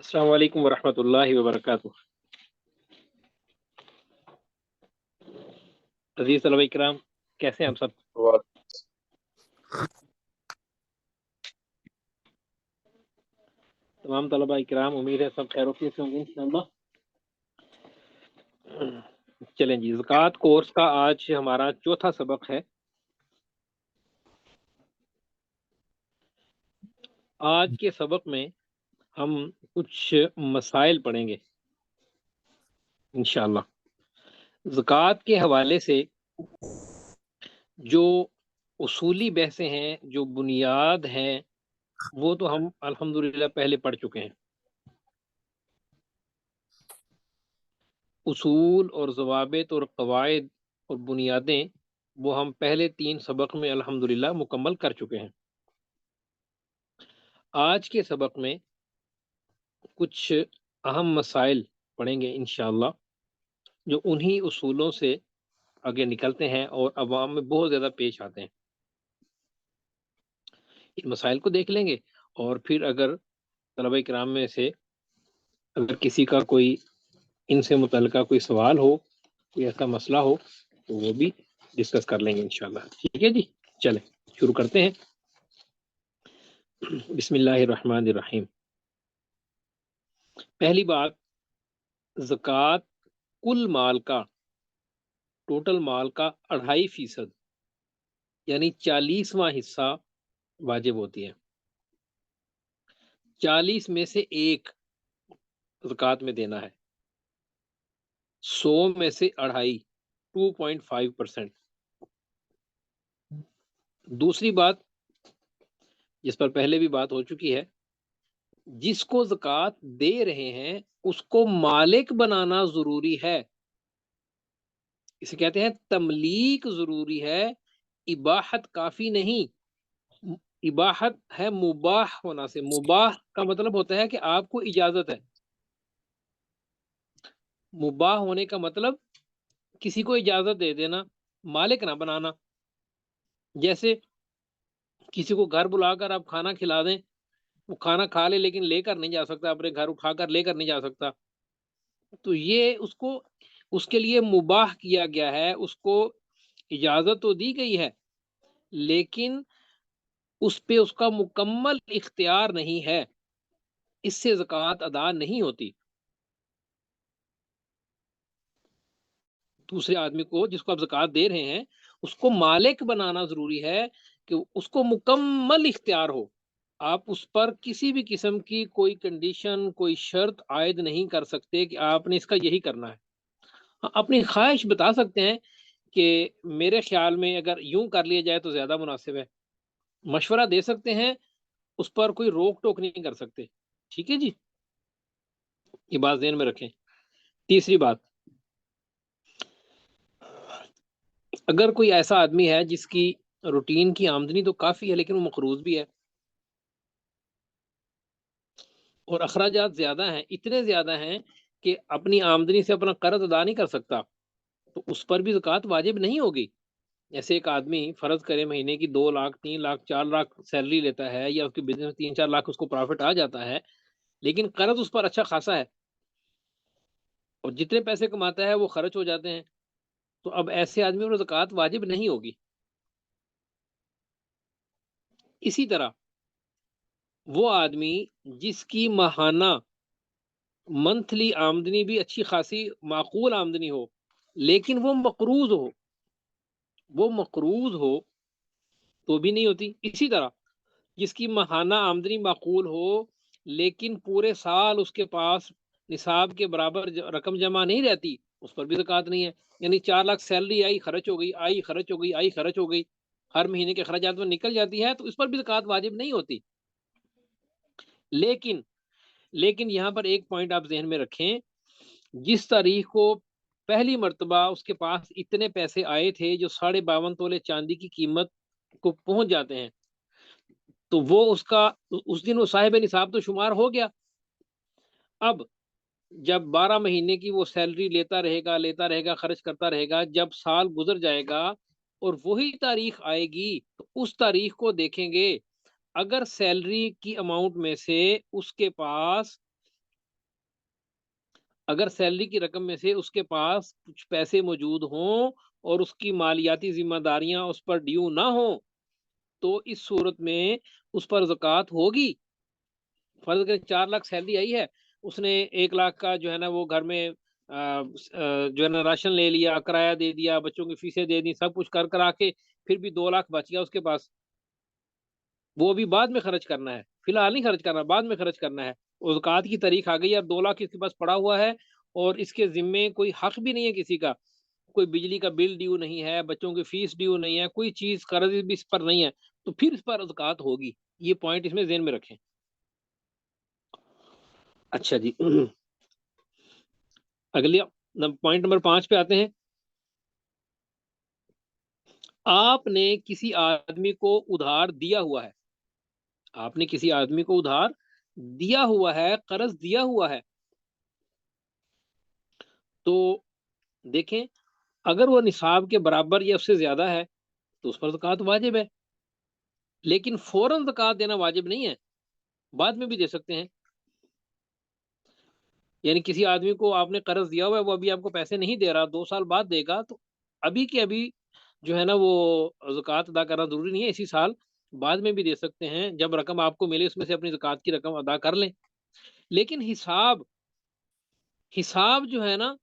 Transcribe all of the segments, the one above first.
السلام علیکم ورحمۃ اللہ وبرکاتہ۔ عزیز طلبہ کرام، کیسے ہیں آپ سب؟ تمام طلبہ کرام، امید ہے سب خیر وفیت سے ہوں گے انشاءاللہ۔ چلیں جی، زکوٰۃ کورس کا آج ہمارا چوتھا سبق ہے۔ آج کے سبق میں ہم کچھ مسائل پڑھیں گے انشاءاللہ۔ زکوٰۃ کے حوالے سے جو اصولی بحثیں ہیں، جو بنیاد ہیں، وہ تو ہم الحمدللہ پہلے پڑھ چکے ہیں۔ اصول اور ضوابط اور قواعد اور بنیادیں وہ ہم پہلے 3 سبق میں الحمدللہ مکمل کر چکے ہیں۔ آج کے سبق میں کچھ اہم مسائل پڑھیں گے انشاءاللہ، جو انہی اصولوں سے آگے نکلتے ہیں اور عوام میں بہت زیادہ پیش آتے ہیں۔ ان مسائل کو دیکھ لیں گے، اور پھر اگر طلبہ کرام میں سے اگر کسی کا کوئی ان سے متعلقہ کوئی سوال ہو، کوئی ایسا مسئلہ ہو، تو وہ بھی ڈسکس کر لیں گے انشاءاللہ۔ ٹھیک ہے جی، چلیں شروع کرتے ہیں۔ بسم اللہ الرحمن الرحیم۔ پہلی بات، زکوٰۃ کل مال کا، ٹوٹل مال کا 2.5% یعنی 40واں حصہ واجب ہوتی ہے۔ 40 میں سے 1 زکوٰۃ میں دینا ہے، 100 میں سے 2.5 2.5%۔ دوسری بات، جس پر پہلے بھی بات ہو چکی ہے، جس کو زکوٰۃ دے رہے ہیں اس کو مالک بنانا ضروری ہے۔ اسے کہتے ہیں تملیک ضروری ہے، اباحت کافی نہیں۔ اباحت ہے مباح ہونا سے، مباح کا مطلب ہوتا ہے کہ آپ کو اجازت ہے۔ مباح ہونے کا مطلب کسی کو اجازت دے دینا، مالک نہ بنانا۔ جیسے کسی کو گھر بلا کر آپ کھانا کھلا دیں، وہ کھانا کھا لے لیکن لے کر نہیں جا سکتا، اپنے گھر اٹھا کر لے کر نہیں جا سکتا، تو یہ اس کے لیے مباح کیا گیا ہے، اس کو اجازت تو دی گئی ہے لیکن اس پہ اس کا مکمل اختیار نہیں ہے، اس سے زکوٰۃ ادا نہیں ہوتی۔ دوسرے آدمی کو جس کو آپ زکوٰۃ دے رہے ہیں اس کو مالک بنانا ضروری ہے کہ اس کو مکمل اختیار ہو۔ آپ اس پر کسی بھی قسم کی کوئی کنڈیشن، کوئی شرط عائد نہیں کر سکتے کہ آپ نے اس کا یہی کرنا ہے۔ اپنی خواہش بتا سکتے ہیں کہ میرے خیال میں اگر یوں کر لیا جائے تو زیادہ مناسب ہے، مشورہ دے سکتے ہیں، اس پر کوئی روک ٹوک نہیں کر سکتے۔ ٹھیک ہے جی، یہ بات ذہن میں رکھیں۔ تیسری بات، اگر کوئی ایسا آدمی ہے جس کی روٹین کی آمدنی تو کافی ہے لیکن وہ مقروض بھی ہے اور اخراجات زیادہ ہیں، اتنے زیادہ ہیں کہ اپنی آمدنی سے اپنا قرض ادا نہیں کر سکتا، تو اس پر بھی زکوٰۃ واجب نہیں ہوگی۔ ایسے ایک آدمی فرض کرے مہینے کی 2 لاکھ 3 لاکھ 4 لاکھ سیلری لیتا ہے، یا اس کے بزنس میں 3 4 لاکھ اس کو پروفٹ آ جاتا ہے، لیکن قرض اس پر اچھا خاصا ہے اور جتنے پیسے کماتا ہے وہ خرچ ہو جاتے ہیں، تو اب ایسے آدمی پر زکوٰۃ واجب نہیں ہوگی۔ اسی طرح وہ آدمی جس کی ماہانہ منتھلی آمدنی بھی اچھی خاصی معقول آمدنی ہو لیکن وہ مقروض ہو تو بھی نہیں ہوتی۔ اسی طرح جس کی ماہانہ آمدنی معقول ہو لیکن پورے سال اس کے پاس نصاب کے برابر رقم جمع نہیں رہتی، اس پر بھی زکوٰۃ نہیں ہے۔ یعنی 4 لاکھ سیلری آئی، خرچ ہو گئی، آئی خرچ ہو گئی، آئی خرچ ہو گئی، ہر مہینے کے اخراجات میں نکل جاتی ہے، تو اس پر بھی زکوٰۃ واجب نہیں ہوتی۔ لیکن یہاں پر ایک پوائنٹ آپ ذہن میں رکھیں، جس تاریخ کو پہلی مرتبہ اس کے پاس اتنے پیسے آئے تھے جو 52.5 تولے چاندی کی قیمت کو پہنچ جاتے ہیں، تو وہ اس دن وہ صاحب نصاب تو شمار ہو گیا۔ اب جب 12 مہینے کی وہ سیلری لیتا رہے گا خرچ کرتا رہے گا، جب سال گزر جائے گا اور وہی تاریخ آئے گی تو اس تاریخ کو دیکھیں گے، اگر سیلری کی اماؤنٹ میں سے اس کے پاس اگر سیلری کی رقم میں سے اس کے پاس کچھ پیسے موجود ہوں اور اس کی مالیاتی ذمہ داریاں اس پر ڈیو نہ ہوں تو اس صورت میں اس پر زکوٰۃ ہوگی۔ فرض کریں 4 لاکھ سیلری آئی ہے، اس نے 1 لاکھ کا جو ہے نا وہ گھر میں جو ہے نا راشن لے لیا، کرایہ دے دیا، بچوں کی فیسیں دے دی، سب کچھ کرا کے پھر بھی 2 لاکھ بچ گیا اس کے پاس، وہ ابھی بعد میں خرچ کرنا ہے، فی الحال نہیں خرچ کرنا، بعد میں خرچ کرنا ہے۔ اور زکوٰۃ کی تاریخ آ گئی ہے، 2 لاکھ اس کے پاس پڑا ہوا ہے اور اس کے ذمے کوئی حق بھی نہیں ہے کسی کا، کوئی بجلی کا بل ڈیو نہیں ہے، بچوں کی فیس ڈیو نہیں ہے، کوئی چیز قرض بھی اس پر نہیں ہے، تو پھر اس پر زکوٰۃ ہوگی۔ یہ پوائنٹ اس میں ذہن میں رکھیں۔ اچھا جی، اگلی پوائنٹ نمبر 5 پہ آتے ہیں۔ آپ نے کسی آدمی کو ادھار دیا ہوا ہے، آپ نے کسی آدمی کو ادھار دیا ہوا ہے، قرض دیا ہوا ہے، تو دیکھیں اگر وہ نصاب کے برابر یا اس سے زیادہ ہے تو اس پر زکوٰۃ واجب ہے، لیکن فوراً زکوٰۃ دینا واجب نہیں ہے، بعد میں بھی دے سکتے ہیں۔ یعنی کسی آدمی کو آپ نے قرض دیا ہوا ہے، وہ ابھی آپ کو پیسے نہیں دے رہا، 2 سال بعد دے گا، تو ابھی کے ابھی جو ہے نا وہ زکوٰۃ ادا کرنا ضروری نہیں ہے، اسی سال بعد میں بھی دے سکتے ہیں، جب رقم آپ کو ملے اس میں سے اپنی زکوٰۃ کی رقم ادا کر لیں۔ لیکن حساب جو ہے نا،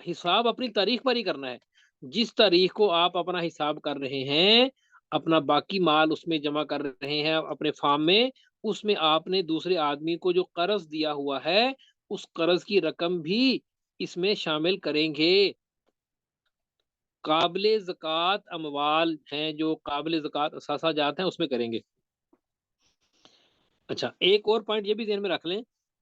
حساب اپنی تاریخ پر ہی کرنا ہے، جس تاریخ کو آپ اپنا حساب کر رہے ہیں، اپنا باقی مال اس میں جمع کر رہے ہیں اپنے فارم میں، اس میں آپ نے دوسرے آدمی کو جو قرض دیا ہوا ہے اس قرض کی رقم بھی اس میں شامل کریں گے۔ قابل زکوٰۃ اموال ہیں جو قابل زکوٰۃ اثاثہ جات ہیں اس میں کریں گے۔ اچھا، ایک اور پوائنٹ یہ بھی ذہن میں رکھ لیں،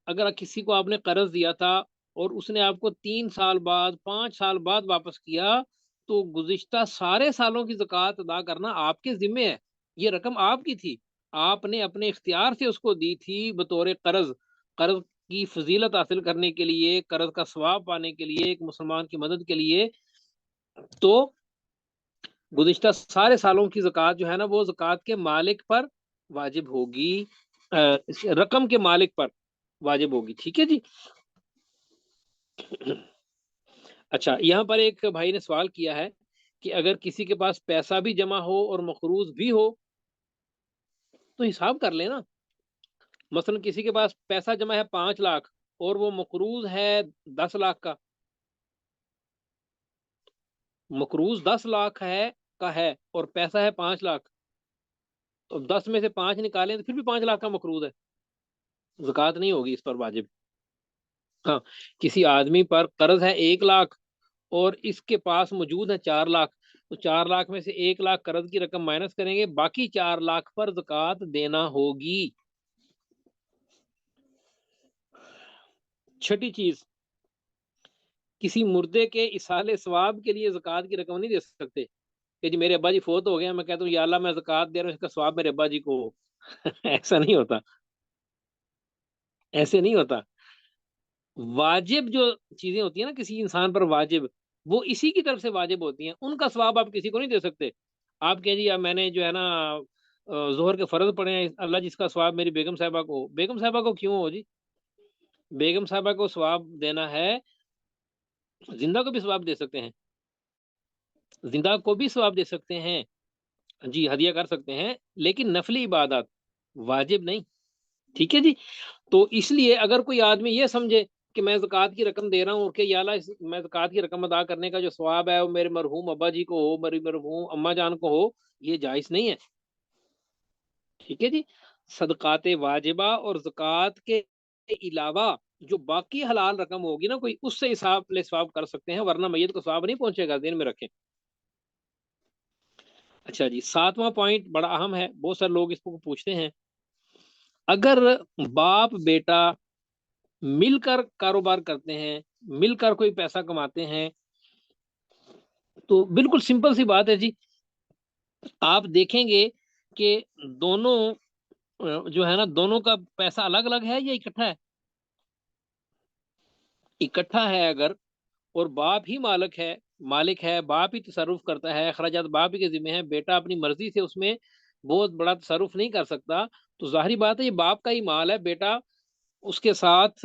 اگر کسی کو آپ نے قرض دیا تھا اور اس نے آپ کو 3 سال بعد 5 سال بعد واپس کیا، تو گزشتہ سارے سالوں کی زکوٰۃ ادا کرنا آپ کے ذمے ہے، یہ رقم آپ کی تھی، آپ نے اپنے اختیار سے اس کو دی تھی بطور قرض، قرض کی فضیلت حاصل کرنے کے لیے، قرض کا ثواب پانے کے لیے، ایک مسلمان کی مدد کے لیے، تو گزشتہ سارے سالوں کی زکوٰۃ جو ہے نا وہ زکوٰۃ کے مالک پر واجب ہوگی، رقم کے مالک پر واجب ہوگی۔ ٹھیک ہے جی۔ اچھا، یہاں پر ایک بھائی نے سوال کیا ہے کہ اگر کسی کے پاس پیسہ بھی جمع ہو اور مقروض بھی ہو تو حساب کر لیں نا۔ مثلا کسی کے پاس پیسہ جمع ہے 5 لاکھ اور وہ مقروض ہے 10 لاکھ کا، مقروض 10 لاکھ ہے اور پیسہ ہے 5 لاکھ، تو 10 میں سے 5 نکالیں تو پھر بھی 5 لاکھ کا مقروض ہے، زکوٰۃ نہیں ہوگی اس پر واجب۔ ہاں، کسی آدمی پر قرض ہے 1 لاکھ اور اس کے پاس موجود ہے 4 لاکھ، تو 4 لاکھ میں سے 1 لاکھ قرض کی رقم مائنس کریں گے، باقی 4 لاکھ پر زکوٰۃ دینا ہوگی۔ چھٹی چیز، کسی مردے کے اصالِ ثواب کے لیے زکوٰۃ کی رقم نہیں دے سکتے کہ جی میرے ابا جی فوت ہو گئے، میں کہتا ہوں یا اللہ میں زکوٰۃ دے رہا ہوں، اس کا ثواب میرے ابا جی کو ہو۔ ایسا نہیں ہوتا، ایسے نہیں ہوتا۔ واجب جو چیزیں ہوتی ہیں نا کسی انسان پر واجب، وہ اسی کی طرف سے واجب ہوتی ہیں، ان کا ثواب آپ کسی کو نہیں دے سکتے۔ آپ کہیں جی میں نے جو ہے نا ظہر کے فرض پڑھے ہیں، اللہ جس کا ثواب میری بیگم صاحبہ کو ہو، بیگم صاحبہ کو کیوں ہو جی؟ بیگم صاحبہ کو ثواب دینا ہے، زندہ کو بھی ثواب دے سکتے ہیں، زندہ کو بھی ثواب دے سکتے ہیں جی، ہدیہ کر سکتے ہیں، لیکن نفلی عبادات واجب نہیں۔ ٹھیک ہے جی۔ تو اس لیے اگر کوئی آدمی یہ سمجھے کہ میں زکوٰۃ کی رقم دے رہا ہوں کہ یا اللہ میں زکوٰۃ کی رقم ادا کرنے کا جو ثواب ہے وہ میرے مرحوم ابا جی کو ہو، میری مرحوم اما جان کو ہو، یہ جائز نہیں ہے۔ ٹھیک ہے جی۔ صدقات واجبہ اور زکوٰۃ کے علاوہ جو باقی حلال رقم ہوگی نا کوئی، اس سے حساب لے ثواب کر سکتے ہیں، ورنہ میت کو ثواب نہیں پہنچے گا، ذہن میں رکھیں۔ اچھا جی، 7واں پوائنٹ بڑا اہم ہے، بہت سارے لوگ اس کو پوچھتے ہیں، اگر باپ بیٹا مل کر کاروبار کرتے ہیں، مل کر کوئی پیسہ کماتے ہیں، تو بالکل سمپل سی بات ہے جی، آپ دیکھیں گے کہ دونوں جو ہے نا دونوں کا پیسہ الگ الگ ہے یا اکٹھا ہے؟ اکٹھا ہے اگر، اور باپ ہی مالک ہے، باپ ہی تصرف کرتا ہے، اخراجات باپ ہی کے ذمہ ہیں، بیٹا اپنی مرضی سے اس میں بہت بڑا تصرف نہیں کر سکتا، تو ظاہری بات ہے یہ باپ کا ہی مال ہے، بیٹا اس کے ساتھ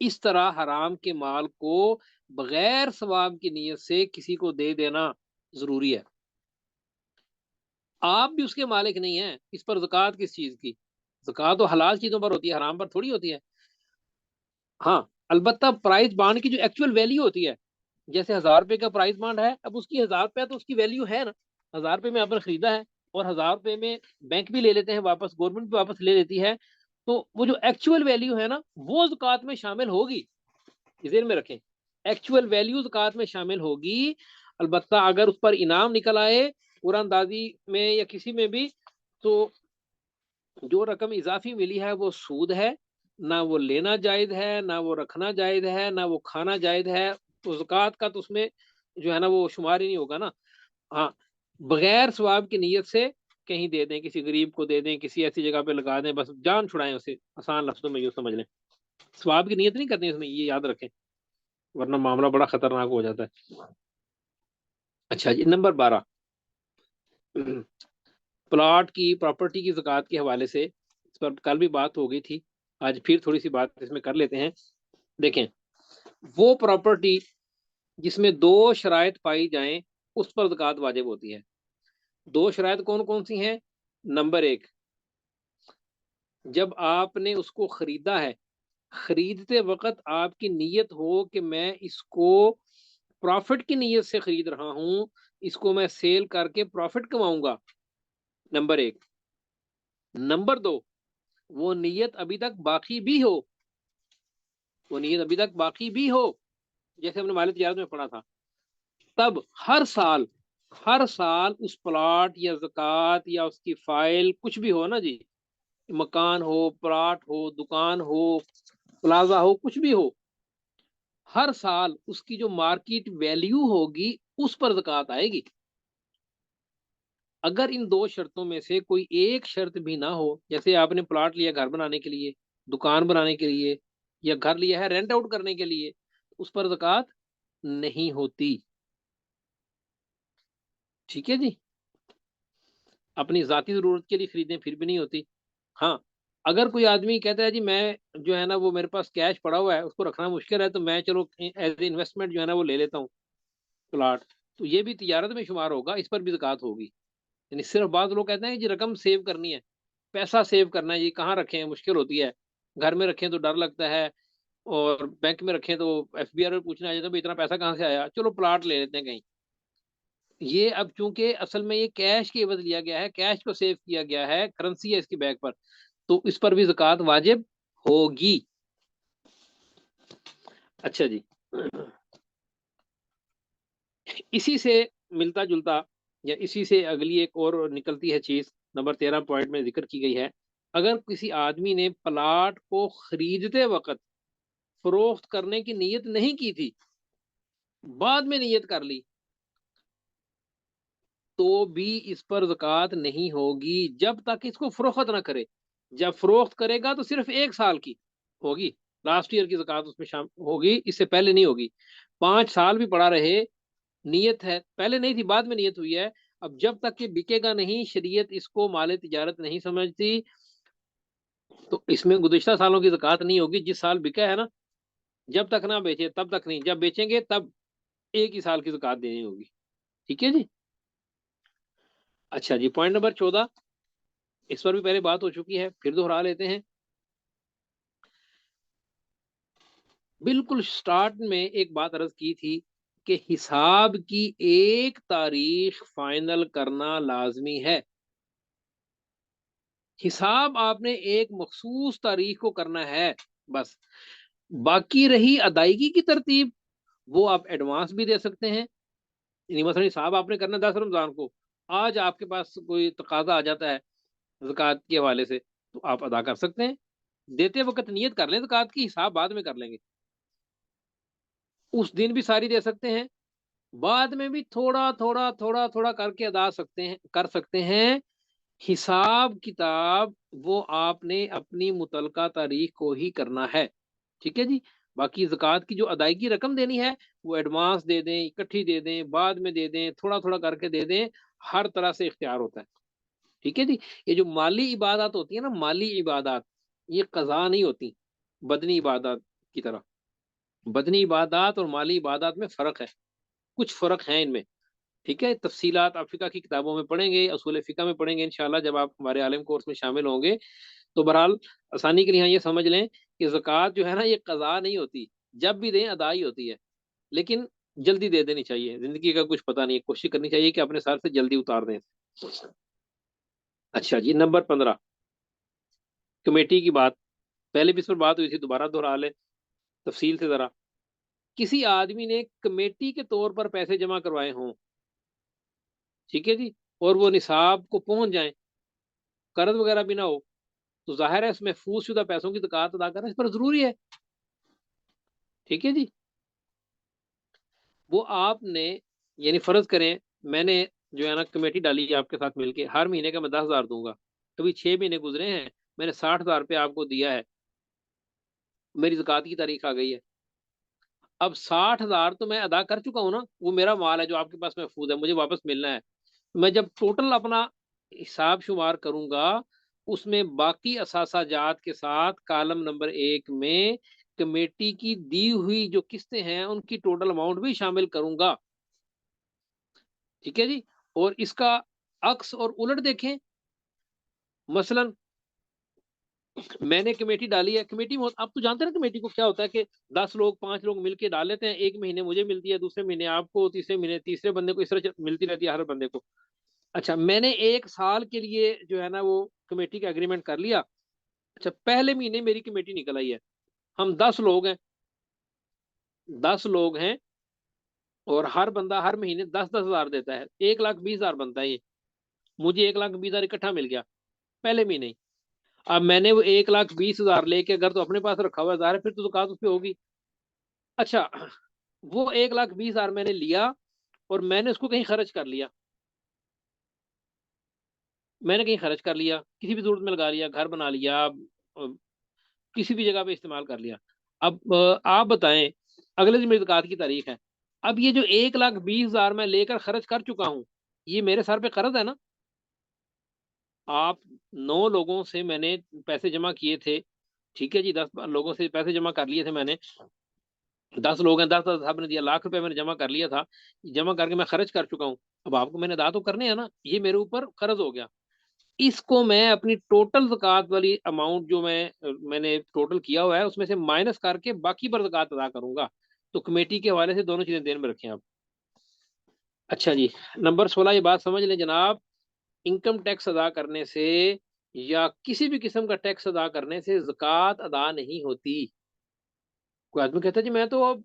اس طرح حرام کے مال کو بغیر ثواب کی نیت سے کسی کو دے دینا ضروری ہے. آپ بھی اس کے مالک نہیں ہیں. اس پر زکوٰۃ کس چیز کی؟ زکوٰۃ تو حلال چیزوں پر ہوتی ہے، حرام پر تھوڑی ہوتی ہے. ہاں البتہ پرائز بانڈ کی جو ایکچوئل ویلیو ہوتی ہے، جیسے 1000 روپے کا پرائز بانڈ ہے، اب اس کی 1000 روپے تو اس کی ویلیو ہے نا. 1000 روپے میں آپ نے خریدا ہے اور 1000 روپے میں بینک بھی لے لیتے ہیں واپس، گورنمنٹ بھی واپس لے لیتی ہے، تو وہ جو ایکچوئل ویلیو ہے نا وہ زکوٰۃ میں شامل ہوگی. ذہن میں رکھیں، ایکچوئل ویلیو زکوٰۃ میں شامل ہوگی. البتہ اگر اس پر انعام نکل آئے قرآن اندازی میں یا کسی میں بھی، تو جو رقم اضافی ملی ہے وہ سود ہے، نہ وہ لینا جائز ہے، نہ وہ رکھنا جائز ہے، نہ وہ کھانا جائز ہے. تو زکوٰۃ کا تو اس میں جو ہے نا وہ شمار ہی نہیں ہوگا نا. ہاں بغیر ثواب کی نیت سے کہیں دے دیں، کسی غریب کو دے دیں، کسی ایسی جگہ پہ لگا دیں، بس جان چھڑائیں اسے، آسان لفظوں میں یوں سمجھ لیں. ثواب کی نیت نہیں کرنی اس میں، یہ یاد رکھیں، ورنہ معاملہ بڑا خطرناک ہو جاتا ہے. اچھا جی، نمبر 12، پلاٹ کی پراپرٹی کی زکوٰۃ کے حوالے سے اس پر کل بھی بات ہو گئی تھی، آج پھر تھوڑی سی بات اس میں کر لیتے ہیں. دیکھیں، وہ پراپرٹی جس میں 2 شرائط پائی جائیں اس پر زکوٰۃ واجب ہوتی ہے. 2 شرائط کون کون سی ہیں؟ نمبر 1، جب آپ نے اس کو خریدا ہے، خریدتے وقت آپ کی نیت ہو کہ میں اس کو پروفٹ کی نیت سے خرید رہا ہوں، اس کو میں سیل کر کے پروفٹ کماؤں گا. نمبر 1. نمبر 2، وہ نیت ابھی تک باقی بھی ہو، وہ نیت ابھی تک باقی بھی ہو، جیسے ہم نے مالی تجارت میں پڑھا تھا. تب ہر سال اس پلاٹ یا زکوٰۃ یا اس کی فائل کچھ بھی ہو نا جی، مکان ہو، پلاٹ ہو، دکان ہو، پلازا ہو، کچھ بھی ہو، ہر سال اس کی جو مارکیٹ ویلیو ہوگی اس پر زکوٰۃ آئے گی. اگر ان 2 شرطوں میں سے کوئی ایک شرط بھی نہ ہو، جیسے آپ نے پلاٹ لیا گھر بنانے کے لیے، دکان بنانے کے لیے، یا گھر لیا ہے رینٹ آؤٹ کرنے کے لیے، اس پر زکوٰۃ نہیں ہوتی. ٹھیک ہے جی، اپنی ذاتی ضرورت کے لیے خریدیں پھر بھی نہیں ہوتی. ہاں اگر کوئی آدمی کہتا ہے جی میں جو ہے نا وہ میرے پاس کیش پڑا ہوا ہے، اس کو رکھنا مشکل ہے، تو میں چلو ایز اے انویسٹمنٹ جو ہے نا وہ لے لیتا ہوں پلاٹ، تو یہ بھی تجارت میں شمار ہوگا، اس پر بھی زکوٰۃ ہوگی. یعنی صرف بعض لوگ کہتے ہیں کہ جی رقم سیو کرنی ہے، پیسہ سیو کرنا ہے جی، کہاں رکھیں، مشکل ہوتی ہے، گھر میں رکھیں تو ڈر لگتا ہے، اور بینک میں رکھیں تو ایف بی آر میں پوچھنا آ جاتا ہے اتنا پیسہ کہاں سے آیا، چلو پلاٹ لے لیتے ہیں کہیں. یہ اب چونکہ اصل میں یہ کیش کے عوض لیا گیا ہے، کیش کو سیو کیا گیا ہے، کرنسی ہے اس کی بیک پر، تو اس پر بھی زکوٰۃ واجب ہوگی. اچھا جی، اسی سے ملتا جلتا یا اسی سے اگلی ایک اور نکلتی ہے چیز، نمبر 13 پوائنٹ میں ذکر کی گئی ہے. اگر کسی آدمی نے پلاٹ کو خریدتے وقت فروخت کرنے کی نیت نہیں کی تھی، بعد میں نیت کر لی، تو بھی اس پر زکوٰۃ نہیں ہوگی جب تک اس کو فروخت نہ کرے. جب فروخت کرے گا تو صرف 1 سال کی ہوگی، لاسٹ ایئر کی زکوٰۃ اس میں شامل ہوگی، اس سے پہلے نہیں ہوگی. 5 سال بھی پڑا رہے، نیت ہے پہلے نہیں تھی بعد میں نیت ہوئی ہے، اب جب تک یہ بکے گا نہیں، شریعت اس کو مال تجارت نہیں سمجھتی، تو اس میں گزشتہ سالوں کی زکوٰۃ نہیں ہوگی. جس سال بکا ہے نا، جب تک نہ بیچے تب تک نہیں، جب بیچیں گے تب 1 ہی سال کی زکوٰۃ دینی ہوگی. ٹھیک ہے جی. اچھا جی، پوائنٹ نمبر 14، اس پر بھی پہلے بات ہو چکی ہے، پھر دوہرا لیتے ہیں. بالکل سٹارٹ میں ایک بات عرض کی تھی کہ حساب کی ایک تاریخ فائنل کرنا لازمی ہے. حساب آپ نے ایک مخصوص تاریخ کو کرنا ہے بس. باقی رہی ادائیگی کی ترتیب، وہ آپ ایڈوانس بھی دے سکتے ہیں. یعنی مثلا حساب آپ نے کرنا 10 رمضان کو، آج آپ کے پاس کوئی تقاضا آ جاتا ہے زکوٰۃ کے حوالے سے، تو آپ ادا کر سکتے ہیں. دیتے وقت نیت کر لیں زکوٰۃ کی، حساب بعد میں کر لیں گے. اس دن بھی ساری دے سکتے ہیں، بعد میں بھی تھوڑا تھوڑا تھوڑا تھوڑا کر کے کر سکتے ہیں. حساب کتاب وہ آپ نے اپنی متعلقہ تاریخ کو ہی کرنا ہے. ٹھیک ہے جی. باقی زکوٰۃ کی جو ادائیگی رقم دینی ہے وہ ایڈوانس دے دیں، اکٹھی دے دیں، بعد میں دے دیں، تھوڑا تھوڑا کر کے دے دیں، ہر طرح سے اختیار ہوتا ہے. ٹھیک ہے جی. یہ جو مالی عبادات ہوتی ہیں نا، مالی عبادات، یہ قضا نہیں ہوتی بدنی عبادات کی طرح. بدنی عبادات اور مالی عبادات میں فرق ہے، کچھ فرق ہیں ان میں، ٹھیک ہے؟ تفصیلات آپ فقہ کی کتابوں میں پڑھیں گے، اصول فقہ میں پڑھیں گے انشاءاللہ جب آپ ہمارے عالم کورس میں شامل ہوں گے۔ تو بہرحال آسانی کے لیے یہ سمجھ لیں کہ زکوٰۃ جو ہے نا یہ قضا نہیں ہوتی، جب بھی دیں ادا ہی ہوتی ہے، لیکن جلدی دے دینی چاہیے، زندگی کا کچھ پتہ نہیں ہے، کوشش کرنی چاہیے کہ اپنے سر سے جلدی اتار دیں۔ اچھا جی، نمبر 15 کمیٹی کی بات، پہلے بھی اس پر بات ہوئی تھی، دوبارہ دہرا لیں تفصیل سے ذرا۔ کسی آدمی نے کمیٹی کے طور پر پیسے جمع کروائے ہوں، ٹھیک ہے جی، اور وہ نصاب کو پہنچ جائیں، قرض وغیرہ بھی نہ ہو، تو ظاہر ہے اس محفوظ شدہ پیسوں کی زکوٰۃ ادا کرنا اس پر ضروری ہے، ٹھیک ہے جی۔ وہ آپ نے یعنی فرض کریں میں نے جو ہے نا کمیٹی ڈالی ہے آپ کے ساتھ مل کے، ہر مہینے کا میں 10,000 دوں گا، کبھی 6 مہینے گزرے ہیں، میں نے 60,000 روپے آپ کو دیا ہے، میری زکوٰۃ کی تاریخ آ گئی ہے، اب 60,000 تو میں ادا کر چکا ہوں نا، وہ میرا مال ہے جو آپ کے پاس محفوظ ہے، مجھے واپس ملنا ہے، میں جب ٹوٹل اپنا حساب شمار کروں گا اس میں باقی اثاثہ جات کے ساتھ کالم نمبر 1 میں کمیٹی کی دی ہوئی جو قسطیں ہیں ان کی ٹوٹل اماؤنٹ بھی شامل کروں گا، ٹھیک ہے جی۔ اور اس کا عکس اور الٹ دیکھیں، مثلا میں نے کمیٹی ڈالی ہے، کمیٹی اب تو جانتے ہیں نا کمیٹی کو کیا ہوتا ہے کہ 10 لوگ 5 لوگ مل کے ڈال لیتے ہیں، ایک مہینے مجھے ملتی ہے، دوسرے مہینے آپ کو، تیسرے مہینے تیسرے بندے کو، اس طرح ملتی رہتی ہے ہر بندے کو۔ اچھا میں نے 1 سال کے لیے جو ہے نا وہ کمیٹی کا اگریمنٹ کر لیا، اچھا پہلے مہینے میری کمیٹی نکل آئی ہے، ہم 10 لوگ ہیں، 10 لوگ ہیں اور ہر بندہ ہر مہینے 10,000 دیتا ہے، 1,20,000 بنتا ہے یہ، مجھے 1,20,000 اکٹھا مل گیا پہلے مہینے ہی۔ اب میں نے وہ 1,20,000 لے کے اگر تو اپنے پاس رکھا ہوا ہے پھر تو زکوٰۃ اس پہ ہوگی۔ اچھا وہ 1,20,000 میں نے لیا اور میں نے اس کو کہیں خرچ کر لیا، میں نے کہیں خرچ کر لیا، کسی بھی ضرورت میں لگا لیا، گھر بنا لیا، کسی بھی جگہ پہ استعمال کر لیا۔ اب آپ بتائیں اگلے دن میری زکوٰۃ کی تاریخ ہے، اب یہ جو 1,20,000 میں لے کر خرچ کر چکا ہوں یہ میرے سر پہ قرض ہے نا۔ آپ 9 لوگوں سے میں نے پیسے جمع کیے تھے، ٹھیک ہے جی، 10 لوگوں سے پیسے جمع کر لیے تھے میں نے، 10 لوگ ہیں، 10 صاحب نے دیا، ₹1,00,000 میں نے جمع کر لیا تھا، جمع کر کے میں خرچ کر چکا ہوں، اب آپ کو میں نے ادا تو کرنے ہیں نا، یہ میرے اوپر قرض ہو گیا، اس کو میں اپنی ٹوٹل زکوٰۃ والی اماؤنٹ جو میں نے ٹوٹل کیا ہوا ہے اس میں سے مائنس کر کے باقی پر زکوٰۃ ادا کروں گا۔ تو کمیٹی کے حوالے سے دونوں چیزیں دین میں رکھیں آپ۔ اچھا جی، نمبر 16 یہ بات سمجھ لیں جناب، انکم ٹیکس ادا کرنے سے یا کسی بھی قسم کا ٹیکس ادا کرنے سے زکوٰۃ ادا نہیں ہوتی۔ کوئی آدمی کہتا ہے جی میں تو اب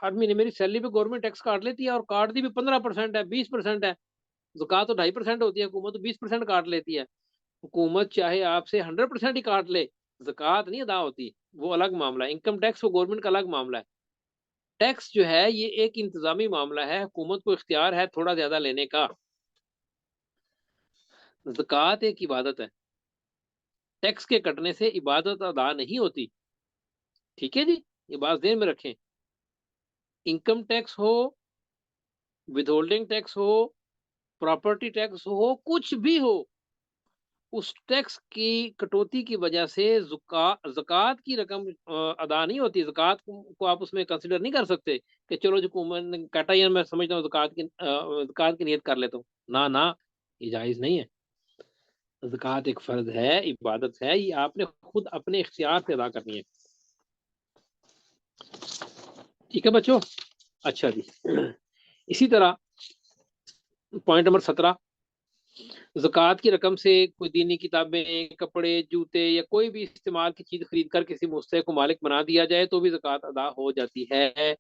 ہر مہینے میری سیلری پہ گورنمنٹ ٹیکس کاٹ لیتی ہے اور کاٹتی بھی 15% ہے، 20% ہے، زکوٰۃ تو 2.5% ہوتی ہے، حکومت تو 20% کاٹ لیتی ہے، حکومت چاہے آپ سے 100% ہی کاٹ لے، زکوٰۃ نہیں ادا ہوتی، وہ الگ معاملہ ہے، انکم ٹیکس وہ گورنمنٹ کا الگ معاملہ ہے، ٹیکس جو ہے یہ ایک انتظامی معاملہ ہے، حکومت کو اختیار ہے تھوڑا زیادہ لینے کا، زکوٰۃ ایک عبادت ہے، ٹیکس کے کٹنے سے عبادت ادا نہیں ہوتی، ٹھیک ہے جی، یہ بات ذہن میں رکھیں، انکم ٹیکس ہو، ود ہولڈنگ ٹیکس ہو، پراپرٹی ٹیکس ہو، کچھ بھی ہو، اس ٹیکس کی کٹوتی کی وجہ سے زکوٰۃ کی رقم ادا نہیں ہوتی، زکوٰۃ کو آپ اس میں کنسیڈر نہیں کر سکتے کہ چلو جو حکومت نے کاٹا ہے میں سمجھتا ہوں زکوٰۃ کی نیت کر لیتا ہوں، نہ یہ جائز نہیں ہے، زکوٰۃ ایک فرض ہے، عبادت ہے، یہ آپ نے خود اپنے اختیار سے ادا کرنی ہے، ٹھیک ہے بچوں۔ اچھا جی، اسی طرح پوائنٹ نمبر 17، زکوٰۃ کی رقم سے کوئی دینی کتابیں، کپڑے، جوتے یا کوئی بھی استعمال کی چیز خرید کر کسی مستحق کو مالک بنا دیا جائے تو بھی زکوٰۃ ادا ہو جاتی ہے۔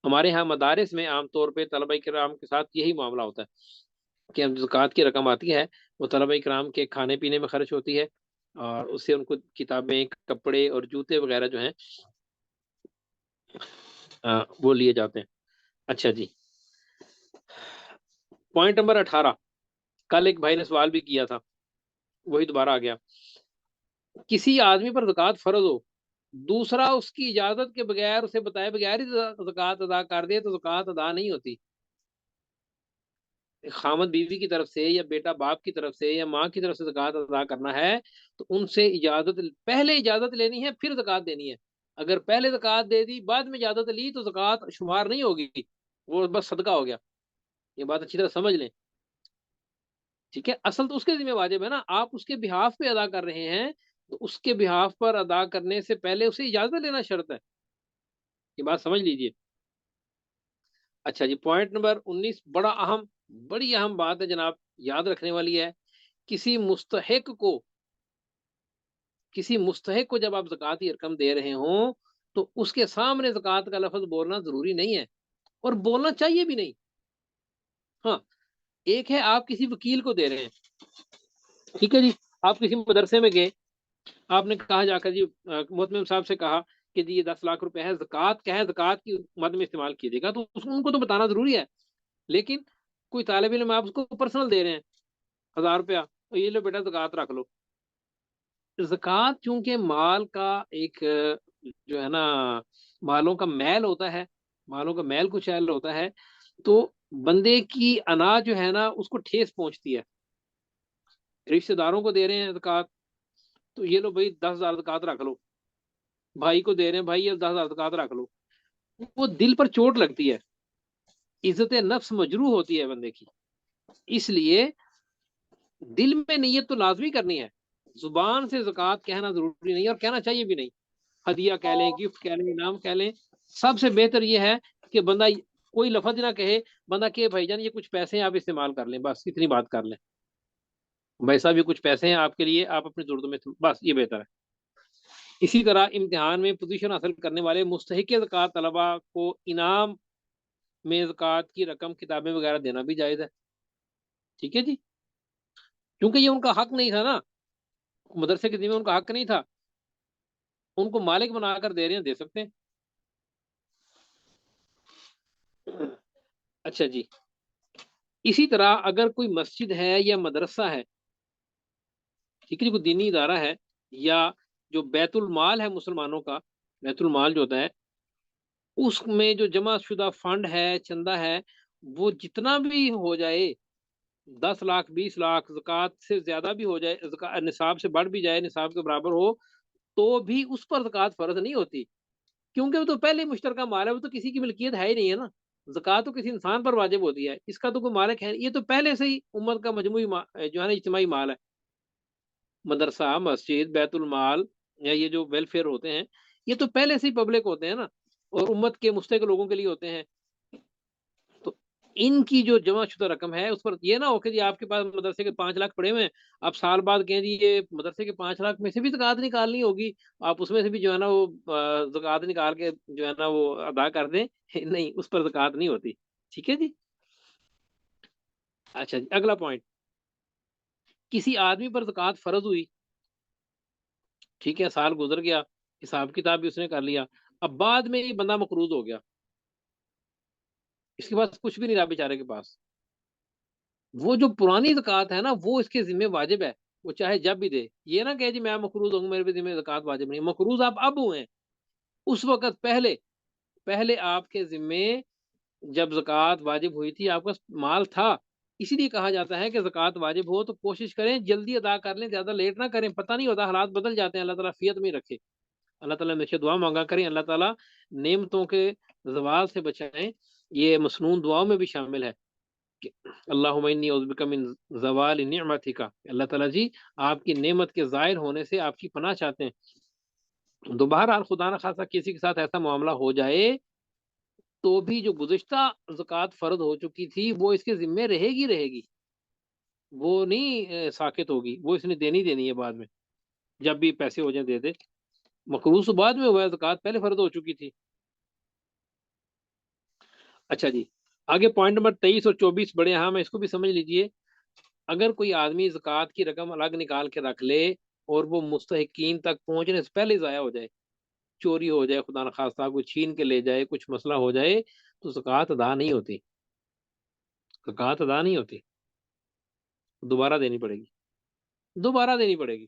ہمارے ہاں مدارس میں عام طور پہ طلبہ کرام کے ساتھ یہی معاملہ ہوتا ہے کہ زکوٰۃ کی رقم آتی ہے وہ طلبہ کرام کے کھانے پینے میں خرچ ہوتی ہے اور اس سے ان کو کتابیں، کپڑے اور جوتے وغیرہ جو ہیں وہ لیے جاتے ہیں۔ اچھا جی، پوائنٹ نمبر 18، کل ایک بھائی نے سوال بھی کیا تھا، وہی دوبارہ آ گیا، کسی آدمی پر زکوٰۃ فرض ہو، دوسرا اس کی اجازت کے بغیر، اسے بتائے بغیر ہی زکوٰۃ ادا کر دے تو زکوٰۃ ادا نہیں ہوتی، خامد بیوی کی طرف سے یا بیٹا باپ کی طرف سے یا ماں کی طرف سے زکوٰۃ ادا کرنا ہے تو ان سے اجازت، پہلے اجازت لینی ہے پھر زکوٰۃ دینی ہے، اگر پہلے زکوٰۃ دے دی بعد میں اجازت لی تو زکوٰۃ شمار نہیں ہوگی، وہ بس صدقہ ہو گیا. یہ بات اچھی طرح سمجھ لیں. ٹھیک ہے، اصل تو اس کے ذمہ واجب ہے نا، آپ اس کے بہاف پہ ادا کر رہے ہیں تو اس کے بہاف پر ادا کرنے سے پہلے اسے اجازت لینا شرط ہے. یہ بات سمجھ لیجئے. اچھا جی، پوائنٹ نمبر 19 بڑی اہم بات ہے جناب، یاد رکھنے والی ہے. کسی مستحق کو جب آپ زکوٰۃ رقم دے رہے ہوں تو اس کے سامنے زکوٰۃ کا لفظ بولنا ضروری نہیں ہے، اور بولنا چاہیے بھی نہیں. ہاں، ایک ہے آپ کسی وکیل کو دے رہے ہیں، ٹھیک ہے جی، آپ کسی مدرسے میں گئے، آپ نے کہا جا کر جی محتمم صاحب سے کہا کہ جی یہ 10 لاکھ روپے ہے، زکوٰۃ کیا ہے، زکوٰۃ کی مد میں استعمال کیجیے گا، تو ان کو تو بتانا ضروری ہے. لیکن کوئی طالب علم آپ اس کو پرسنل دے رہے ہیں 1000 روپیہ، تو یہ لو بیٹا زکوٰۃ رکھ لو. زکوٰۃ چونکہ مال کا ایک جو ہے نا مالوں کا میل ہوتا ہے، مالوں کا میل کچھ ایل ہوتا ہے، تو بندے کی انا جو ہے نا اس کو ٹھیس پہنچتی ہے. رشتہ داروں کو دے رہے ہیں زکوٰۃ، تو یہ لو بھائی 10,000 زکوٰۃ رکھ لو. بھائی کو دے رہے ہیں، بھائی یہ 10,000 زکوٰۃ رکھ لو. وہ دل پر چوٹ لگتی ہے، عزت نفس مجروح ہوتی ہے بندے کی. اس لیے دل میں نیت تو لازمی کرنی ہے، زبان سے زکوٰۃ کہنا ضروری نہیں، اور کہنا چاہیے بھی نہیں. ہدیہ کہہ لیں، گفٹ کہہ لیں، انعام کہہ لیں، سب سے بہتر یہ ہے کہ بندہ کوئی لفظ نہ کہے، بندہ کہ بھائی جان یہ کچھ پیسے ہیں آپ استعمال کر لیں، بس اتنی بات کر لیں. بھائی صاحب یہ کچھ پیسے ہیں آپ کے لیے، آپ اپنی ضرورت میں، بس یہ بہتر ہے. اسی طرح امتحان میں پوزیشن حاصل کرنے والے مستحق زکوٰۃ طلبہ کو انعام میں زکوٰۃ کی رقم، کتابیں وغیرہ دینا بھی جائز ہے. ٹھیک ہے جی، کیونکہ یہ ان کا حق نہیں تھا نا، مدرسے کے ذمہ ان کا حق نہیں تھا، ان کو مالک بنا کر دے رہے ہیں، دے سکتے ہیں. اچھا جی، اسی طرح اگر کوئی مسجد ہے یا مدرسہ ہے، ٹھیک ہے جی، کوئی دینی ادارہ ہے، یا جو بیت المال ہے مسلمانوں کا، بیت المال جو ہوتا ہے اس میں جو جمع شدہ فنڈ ہے، چندہ ہے، وہ جتنا بھی ہو جائے، 10 لاکھ 20 لاکھ، زکوٰۃ سے زیادہ بھی ہو جائے، نصاب سے بڑھ بھی جائے، نصاب کے برابر ہو، تو بھی اس پر زکوٰۃ فرض نہیں ہوتی، کیونکہ وہ تو پہلے ہی مشترکہ مال ہے، وہ تو کسی کی ملکیت ہے ہی نہیں ہے نا. زکوٰۃ تو کسی انسان پر واجب ہوتی ہے، اس کا تو کوئی مالک ہے، یہ تو پہلے سے ہی امت کا مجموعی جو ہے نا اجتماعی مال ہے. مدرسہ، مسجد، بیت المال، یا یہ جو ویلفیئر ہوتے ہیں، یہ تو پہلے سے ہی پبلک ہوتے ہیں نا، اور امت کے مستحق لوگوں کے لیے ہوتے ہیں. تو ان کی جو جمع شدہ رقم ہے اس پر یہ نہ ہو کہ جی آپ کے پاس مدرسے کے 5 لاکھ پڑے ہوئے ہیں، آپ سال بعد کہیں جی یہ مدرسے کے 5 لاکھ میں سے بھی زکوٰۃ نکالنی ہوگی، آپ اس میں سے بھی جو ہے نا وہ زکوٰۃ نکال کے جو ہے نا وہ ادا کر دیں. نہیں، اس پر زکوٰۃ نہیں ہوتی. ٹھیک ہے جی. اچھا جی، اگلا پوائنٹ، کسی آدمی پر زکوٰۃ فرض ہوئی، ٹھیک ہے، سال گزر گیا، حساب کتاب بھی اس نے کر لیا، اب بعد میں یہ بندہ مقروض ہو گیا، اس کے پاس کچھ بھی نہیں رہا بیچارے کے پاس. وہ جو پرانی زکوٰۃ ہے نا وہ اس کے ذمہ واجب ہے، وہ چاہے جب بھی دے. یہ نہ کہ جی میں مقروض ہوں، میرے ذمہ زکوٰۃ واجب نہیں. مقروض آپ اب ہوئے ہیں، اس وقت پہلے آپ کے ذمے جب زکوٰۃ واجب ہوئی تھی آپ کا مال تھا. اسی لیے کہا جاتا ہے کہ زکوٰۃ واجب ہو تو کوشش کریں جلدی ادا کر لیں، زیادہ لیٹ نہ کریں، پتہ نہیں ہوتا حالات بدل جاتے ہیں. اللہ تعالیٰ فیت میں رکھے. اللہ تعالیٰ ہمیشہ دعا مانگا کریں، اللہ تعالیٰ نعمتوں کے زوال سے بچائیں. یہ مسنون دعاؤں میں بھی شامل ہے کہ اللہم انی اعوذ بک من زوال نعمتک، اللہ تعالیٰ جی آپ کی نعمت کے زائل ہونے سے آپ کی پناہ چاہتے ہیں. تو بہرحال خدا نہ خاصہ کسی کے ساتھ ایسا معاملہ ہو جائے تو بھی جو گزشتہ زکوٰۃ فرض ہو چکی تھی وہ اس کے ذمے رہے گی، وہ نہیں ساقط ہوگی، وہ اس نے دینی ہے بعد میں، جب بھی پیسے ہو جائیں دے دے. مقروض بعد میں ہوا ہے، زکوٰۃ پہلے فرض ہو چکی تھی. اچھا جی، آگے پوائنٹ نمبر 23 اور 24 بڑے اہم ہے، اس کو بھی سمجھ لیجئے. اگر کوئی آدمی زکوٰۃ کی رقم الگ نکال کے رکھ لے اور وہ مستحقین تک پہنچنے سے پہلے ضائع ہو جائے، چوری ہو جائے، خدا نخواستہ کوئی چھین کے لے جائے، کچھ مسئلہ ہو جائے، تو زکوٰۃ ادا نہیں ہوتی. زکوٰۃ ادا نہیں ہوتی، دوبارہ دینی پڑے گی، دوبارہ دینی پڑے گی.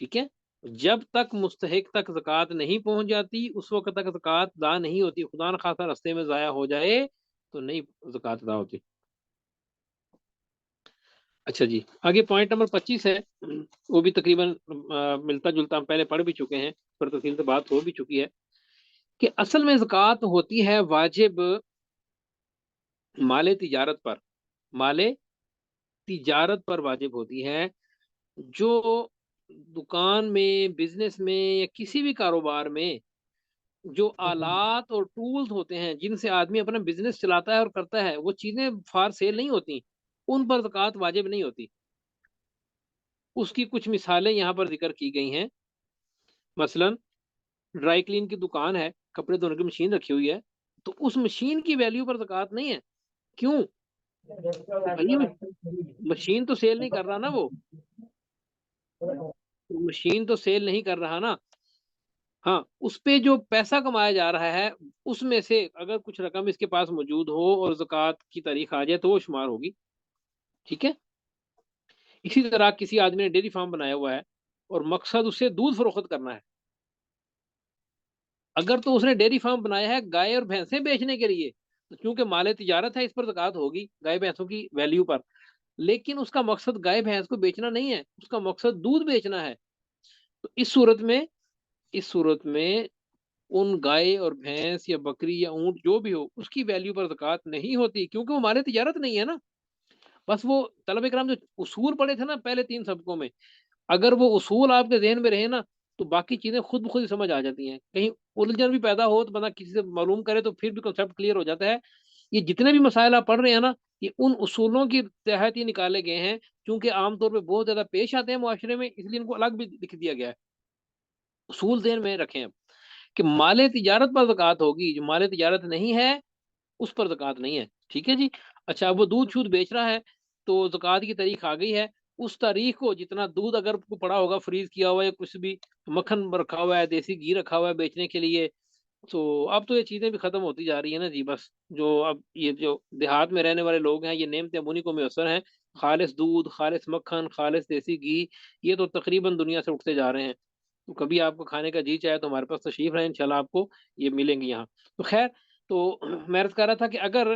ٹھیک ہے، جب تک مستحق تک زکوٰۃ نہیں پہنچ جاتی اس وقت تک زکوٰۃ ادا نہیں ہوتی. خدا نخواستہ راستے میں ضائع ہو جائے تو نہیں زکوٰۃ ادا ہوتی. اچھا جی، آگے پوائنٹ نمبر 25 ہے، وہ بھی تقریباً ملتا جلتا ہم پہلے پڑھ بھی چکے ہیں. پر تفصیل سے بات ہو بھی چکی ہے کہ اصل میں زکوٰۃ ہوتی ہے واجب مال تجارت پر، مال تجارت پر واجب ہوتی ہے. جو دکان میں، بزنس میں یا کسی بھی کاروبار میں جو آلات اور ٹولز ہوتے ہیں جن سے آدمی اپنا بزنس چلاتا ہے اور کرتا ہے، وہ چیزیں فار سیل نہیں ہوتی، ان پر زکوٰۃ واجب نہیں ہوتی. اس کی کچھ مثالیں یہاں پر ذکر کی گئی ہیں. مثلا ڈرائی کلین کی دکان ہے، کپڑے دھونے کی مشین رکھی ہوئی ہے، تو اس مشین کی ویلیو پر زکوٰۃ نہیں ہے. کیوں؟ بھائی مشین تو سیل نہیں کر رہا نا، وہ مشین تو سیل نہیں کر رہا نا. ہاں، اس پہ جو پیسہ کمایا جا رہا ہے اس میں سے اگر کچھ رقم اس کے پاس موجود ہو اور زکوٰۃ کی تاریخ آ جائے تو وہ شمار ہوگی. ٹھیک ہے. اسی طرح کسی آدمی نے ڈیری فارم بنایا ہوا ہے اور مقصد اس سے دودھ فروخت کرنا ہے. اگر تو اس نے ڈیری فارم بنایا ہے گائے اور بھینسیں بیچنے کے لیے، تو چونکہ مال تجارت ہے اس پر زکوٰۃ ہوگی گائے بھینسوں کی ویلیو پر. لیکن اس کا مقصد گائے بھینس کو بیچنا نہیں ہے، اس کا مقصد دودھ بیچنا ہے. تو اس صورت میں ان گائے اور بھینس یا بکری یا اونٹ جو بھی ہو اس کی ویلیو پر زکوٰۃ نہیں ہوتی، کیونکہ وہ مال تجارت نہیں ہے نا. بس وہ طلبہ کرام جو اصول پڑے تھے نا پہلے 3 سبقوں میں، اگر وہ اصول آپ کے ذہن میں رہے نا تو باقی چیزیں خود بخود ہی سمجھ آ جاتی ہیں. کہیں الجھن بھی پیدا ہو تو بندہ کسی سے معلوم کرے تو پھر بھی کنسیپٹ کلیئر ہو جاتا ہے. یہ جتنے بھی مسائل آپ پڑھ رہے ہیں نا، یہ ان اصولوں کی تحت ہی نکالے گئے ہیں، کیونکہ عام طور پہ بہت زیادہ پیش آتے ہیں معاشرے میں، اس لیے ان کو الگ بھی لکھ دیا گیا ہے. اصول ذہن میں رکھیں اب کہ مال تجارت پر زکوٰۃ ہوگی، جو مال تجارت نہیں ہے اس پر زکوٰۃ نہیں ہے. ٹھیک ہے جی. اچھا، وہ دودھ شودھ بیچ رہا ہے تو زکوٰۃ کی تاریخ آ گئی ہے. اس تاریخ کو جتنا دودھ اگر پڑا ہوگا فریز کیا ہوا ہے، کچھ بھی مکھن رکھا ہوا ہے، دیسی گھی رکھا ہوا ہے بیچنے کے لیے، تو اب تو یہ چیزیں بھی ختم ہوتی جا رہی ہیں نا جی. بس جو اب یہ جو دیہات میں رہنے والے لوگ ہیں یہ نعمتیں انہیں کو میسر ہیں. خالص دودھ، خالص مکھن، خالص دیسی گھی، یہ تو تقریباً دنیا سے اٹھتے جا رہے ہیں. تو کبھی آپ کو کھانے کا جی چاہے تو ہمارے پاس تشریف رہے، انشاءاللہ آپ کو یہ ملیں گے یہاں. تو خیر، تو میں عرض کر رہا تھا کہ اگر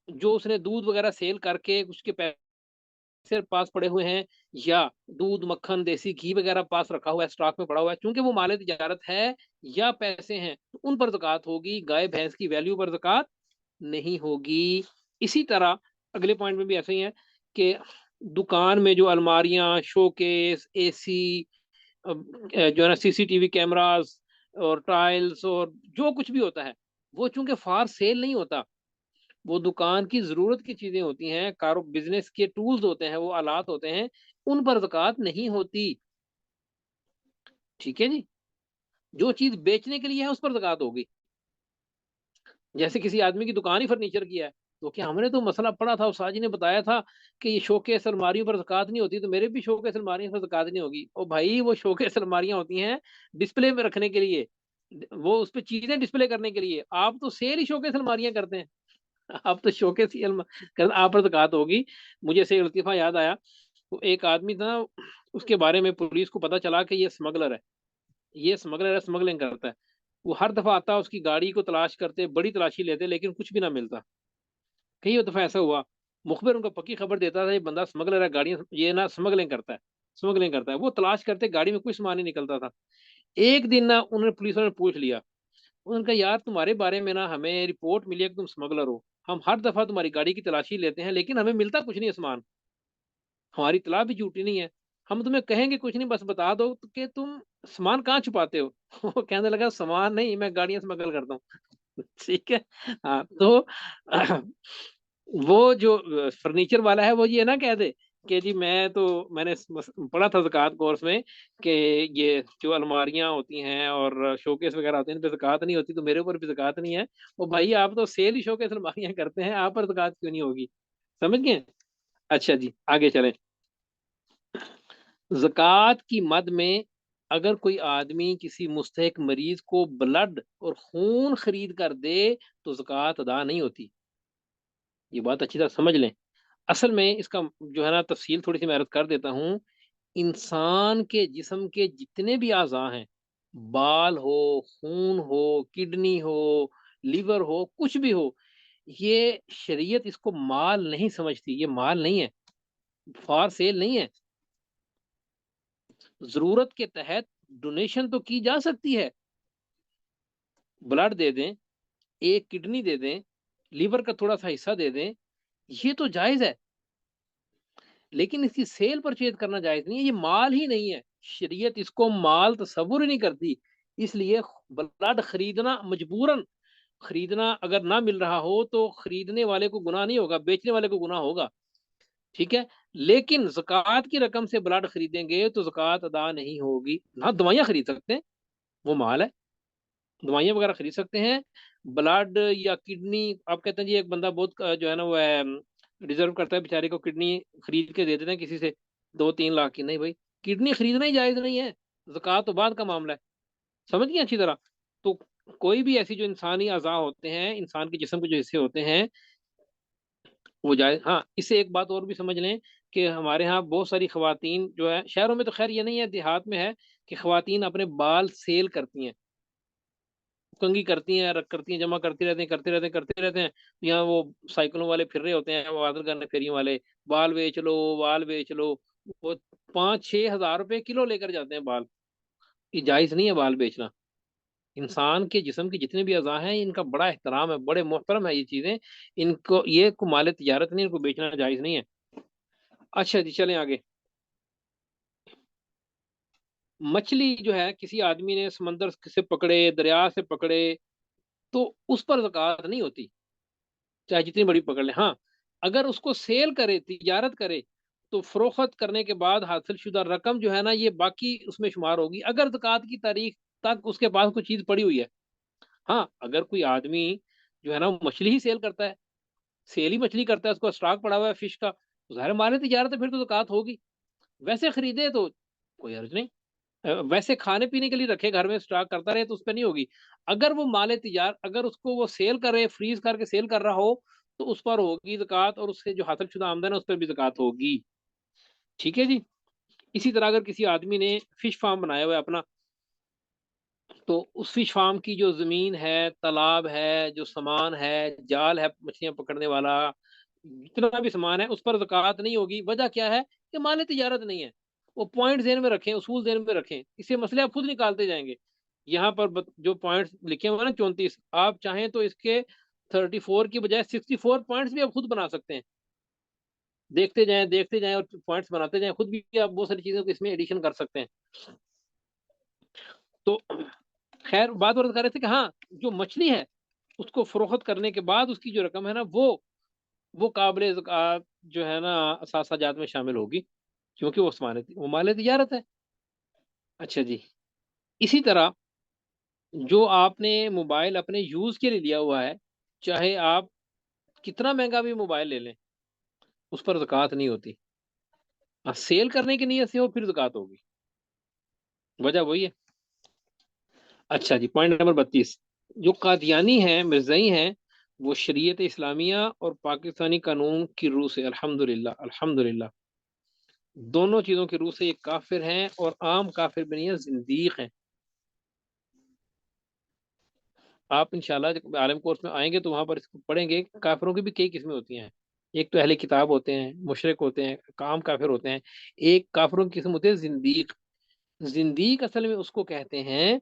جو اس نے دودھ وغیرہ سیل کر کے اس کے پیسے پاس پڑے ہوئے ہیں، یا دودھ، مکھن، دیسی گھی وغیرہ پاس رکھا ہوا ہے، اسٹاک میں پڑا ہوا ہے، چونکہ وہ مال تجارت ہے یا پیسے ہیں، تو ان پر زکوٰۃ ہوگی. گائے بھینس کی ویلیو پر زکوٰۃ نہیں ہوگی. اسی طرح اگلے پوائنٹ میں بھی ایسے ہی ہے کہ دکان میں جو الماریاں، شوکیس، اے سی، جو ہے نا سی سی ٹی وی کیمراز اور ٹائلز اور جو کچھ بھی ہوتا ہے، وہ چونکہ فار سیل نہیں ہوتا، وہ دکان کی ضرورت کی چیزیں ہوتی ہیں، بزنس کے ٹولز ہوتے ہیں، وہ آلات ہوتے ہیں، ان پر زکوٰۃ نہیں ہوتی. ٹھیک ہے جی. جو چیز بیچنے کے لیے ہے اس پر زکوٰۃ ہوگی. جیسے کسی آدمی کی دکان ہی فرنیچر کی ہے، تو کیا ہم نے تو مسئلہ پڑھا تھا، استاد جی نے بتایا تھا کہ یہ شوکیس الماریوں پر زکوٰۃ نہیں ہوتی، تو میرے بھی شوکیس الماریوں پر زکوٰۃ نہیں ہوگی. او بھائی، وہ شوکیس الماریاں ہوتی ہیں ڈسپلے میں رکھنے کے لیے، وہ اس پہ چیزیں ڈسپلے کرنے کے لیے. آپ تو سیل ہی شوکیس الماریاں کرتے ہیں، آپ تو شوکیس ہی آپ پر زکوٰۃ ہوگی. مجھے سے لطیفہ یاد آیا، وہ ایک آدمی تھا، اس کے بارے میں پولیس کو پتا چلا کہ یہ اسمگلر ہے، یہ اسمگلر ہے، اسمگلنگ کرتا ہے. وہ ہر دفعہ آتا، اس کی گاڑی کو تلاش کرتے، بڑی تلاشی لیتے، لیکن کچھ بھی نہ ملتا. کئی دفعہ ایسا ہوا، مخبر ان کو پکی خبر دیتا تھا یہ بندہ اسمگلر ہے، گاڑیاں یہ نا اسمگلنگ کرتا ہے، اسمگلنگ کرتا ہے. وہ تلاش کرتے، گاڑی میں کوئی سامان نہیں نکلتا تھا. ایک دن نا انہوں نے پولیس والوں نے پوچھ لیا، انہوں نے کہا یار تمہارے بارے میں نا ہمیں رپورٹ ملی ہے کہ تم اسمگلر ہو، ہم ہر دفعہ تمہاری گاڑی کی تلاشی لیتے ہیں لیکن ہمیں ملتا کچھ نہیں سامان، ہماری اطلاع بھی جھوٹی نہیں ہے، ہم تمہیں کہیں گے کچھ نہیں، بس بتا دو کہ تم سامان کہاں چھپاتے ہو. وہ کہنے لگا سامان نہیں، میں گاڑیاں اسمگل کرتا ہوں. ٹھیک ہے. ہاں، تو وہ جو فرنیچر والا ہے وہ یہ نہ کہہ دے کہ جی میں نے پڑھا تھا زکوٰۃ کورس میں کہ یہ جو الماریاں ہوتی ہیں اور شوکیس وغیرہ ہوتے ہیں ان پہ زکوٰۃ نہیں ہوتی، تو میرے اوپر بھی زکوٰۃ نہیں ہے. وہ بھائی آپ تو سیل ہی شوکیس الماریاں کرتے ہیں، آپ پر زکوٰۃ کیوں نہیں ہوگی؟ سمجھ گئے؟ اچھا جی، آگے چلیں. زکوٰۃ کی مد میں اگر کوئی آدمی کسی مستحق مریض کو بلڈ اور خون خرید کر دے تو زکوٰۃ ادا نہیں ہوتی. یہ بات اچھی طرح سمجھ لیں. اصل میں اس کا جو ہے نا تفصیل تھوڑی سی میں عرض کر دیتا ہوں. انسان کے جسم کے جتنے بھی اعضاء ہیں، بال ہو، خون ہو، کڈنی ہو، لیور ہو، کچھ بھی ہو، یہ شریعت اس کو مال نہیں سمجھتی. یہ مال نہیں ہے، فار سیل نہیں ہے. ضرورت کے تحت ڈونیشن تو کی جا سکتی ہے، بلڈ دے دیں، ایک کڈنی دے دیں، لیور کا تھوڑا سا حصہ دے دیں، یہ تو جائز ہے، لیکن اس کی سیل پرچیز کرنا جائز نہیں ہے، یہ مال ہی نہیں ہے، شریعت اس کو مال تصور ہی نہیں کرتی، اس لیے بلڈ خریدنا مجبوراً، خریدنا اگر نہ مل رہا ہو تو خریدنے والے کو گناہ نہیں ہوگا، بیچنے والے کو گناہ ہوگا، ٹھیک ہے، لیکن زکوٰۃ کی رقم سے بلڈ خریدیں گے تو زکوٰۃ ادا نہیں ہوگی، ہاں دوائیاں خرید سکتے ہیں، وہ مال ہے، دوائیاں وغیرہ خرید سکتے ہیں، بلڈ یا کڈنی آپ کہتے ہیں جی ایک بندہ بہت جو ہے نا وہ ڈیزرو کرتا ہے بیچارے کو کڈنی خرید کے دے دیتے ہیں کسی سے 2-3 لاکھ کی، نہیں بھائی کڈنی خریدنا ہی جائز نہیں ہے، زکوٰۃ تو بعد کا معاملہ ہے، سمجھ گئے اچھی طرح؟ تو کوئی بھی ایسی جو انسانی اعضاء ہوتے ہیں، انسان کے جسم کے جو حصے ہوتے ہیں وہ جائز، ہاں اس سے ایک بات اور بھی سمجھ لیں کہ ہمارے ہاں بہت ساری خواتین جو ہے، شہروں میں تو خیر یہ نہیں ہے، دیہات میں ہے کہ خواتین اپنے بال سیل کرتی ہیں، کنگھی کرتی ہیں، رکھ کرتی ہیں، جمع کرتی رہتے ہیں، کرتے رہتے ہیں، یہاں وہ سائیکلوں والے پھر رہے ہوتے ہیں، وہ عادل کرنے پھیریوں والے، بال بیچ لو، بال بیچ لو، وہ 5-6 ہزار روپے کلو لے کر جاتے ہیں بال، یہ جائز نہیں ہے بال بیچنا، انسان کے جسم کے جتنے بھی اعضاء ہیں ان کا بڑا احترام ہے، بڑے محترم ہے یہ چیزیں، ان کو یہ کو مال تجارت نہیں، ان کو بیچنا جائز نہیں ہے۔ اچھا جی چلیں آگے، مچھلی جو ہے کسی آدمی نے سمندر سے پکڑے، دریا سے پکڑے، تو اس پر زکوٰۃ نہیں ہوتی، چاہے جتنی بڑی پکڑ لے، ہاں اگر اس کو سیل کرے، تجارت کرے، تو فروخت کرنے کے بعد حاصل شدہ رقم جو ہے نا یہ باقی اس میں شمار ہوگی، اگر زکوٰۃ کی تاریخ تک اس کے پاس کوئی چیز پڑی ہوئی ہے، ہاں اگر کوئی آدمی جو ہے نا مچھلی ہی سیل کرتا ہے، سیل ہی مچھلی کرتا ہے، اس کو اسٹاک پڑا ہوا ہے فش کا، تو ظاہر مال تجارت ہے، پھر تو زکوٰۃ ہوگی، ویسے خریدے تو کوئی حرج نہیں، ویسے کھانے پینے کے لیے رکھے گھر میں اسٹاک کرتا رہے تو اس پہ نہیں ہوگی، اگر وہ مال تجارت، اگر اس کو وہ سیل کرے، فریز کر کے سیل کر رہا ہو تو اس پر ہوگی زکوٰۃ، اور اس سے جو حاصل شدہ آمدن ہے اس پہ بھی زکوٰۃ ہوگی، ٹھیک ہے جی۔ اسی طرح اگر کسی آدمی نے فش فارم بنایا ہوا ہے اپنا، تو اس فش فارم کی جو زمین ہے، تالاب ہے، جو سامان ہے، جال ہے مچھلیاں پکڑنے والا، جتنا بھی سامان ہے اس پر زکوٰۃ نہیں ہوگی، وجہ کیا ہے کہ مال تجارت نہیں ہے، وہ پوائنٹ ذہن میں رکھیں، اصول ذہن میں رکھیں، اس سے مسئلے آپ خود نکالتے جائیں گے، یہاں پر جو پوائنٹس لکھے ہوئے نا 34، آپ چاہیں تو اس کے 34 کی بجائے 64 پوائنٹس بھی آپ خود بنا سکتے ہیں، دیکھتے جائیں اور پوائنٹس بناتے جائیں، خود بھی آپ بہت ساری چیزوں کو اس میں ایڈیشن کر سکتے ہیں۔ تو خیر بات اور کر رہے تھے کہ ہاں جو مچھلی ہے اس کو فروخت کرنے کے بعد اس کی جو رقم ہے نا وہ قابل زکوٰۃ جو ہے نا اثاثہ جات میں شامل ہوگی، کیونکہ وہ مال تجارت ہے۔ اچھا جی، اسی طرح جو آپ نے موبائل اپنے یوز کے لیے لیا ہوا ہے، چاہے آپ کتنا مہنگا بھی موبائل لے لیں اس پر زکوٰۃ نہیں ہوتی، سیل کرنے کی نیت سے ہو پھر زکوٰۃ ہوگی، وجہ وہی ہے۔ اچھا جی، پوائنٹ نمبر 32، جو قادیانی ہیں، مرزائی ہیں، وہ شریعت اسلامیہ اور پاکستانی قانون کی روح سے الحمدللہ دونوں چیزوں کی روح سے یہ کافر ہیں، اور عام کافر بھی نہیں ہیں، زندیق ہیں۔ آپ انشاءاللہ جب عالم کورس میں آئیں گے تو وہاں پر اس کو پڑھیں گے، کافروں کی بھی کئی قسمیں ہوتی ہیں، ایک تو اہل کتاب ہوتے ہیں، مشرک ہوتے ہیں، عام کافر ہوتے ہیں، ایک کافروں کی قسم ہوتے ہیں زندیق، زندیق اصل میں اس کو کہتے ہیں،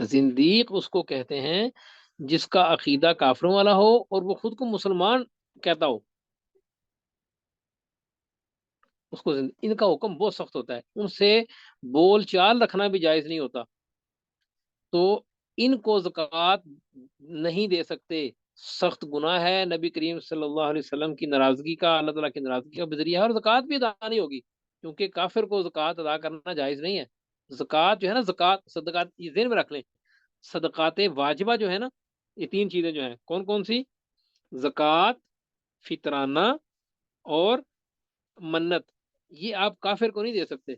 زندیق اس کو کہتے ہیں جس کا عقیدہ کافروں والا ہو اور وہ خود کو مسلمان کہتا ہو، اس کو ان کا حکم بہت سخت ہوتا ہے، ان سے بول چال رکھنا بھی جائز نہیں ہوتا، تو ان کو زکوٰۃ نہیں دے سکتے، سخت گناہ ہے، نبی کریم صلی اللہ علیہ وسلم کی ناراضگی کا، اللہ تعالیٰ کی ناراضگی کا بھی ذریعہ ہے، اور زکوٰۃ بھی ادا نہیں ہوگی، کیونکہ کافر کو زکوٰۃ ادا کرنا جائز نہیں ہے، زکوٰۃ جو ہے نا، زکوٰۃ صدقات یہ ذہن میں رکھ لیں، صدقات واجبہ جو ہے نا، یہ 3 چیزیں جو ہیں کون کون سی؟ زکوٰۃ، فطرانہ اور منت، یہ آپ کافر کو نہیں دے سکتے،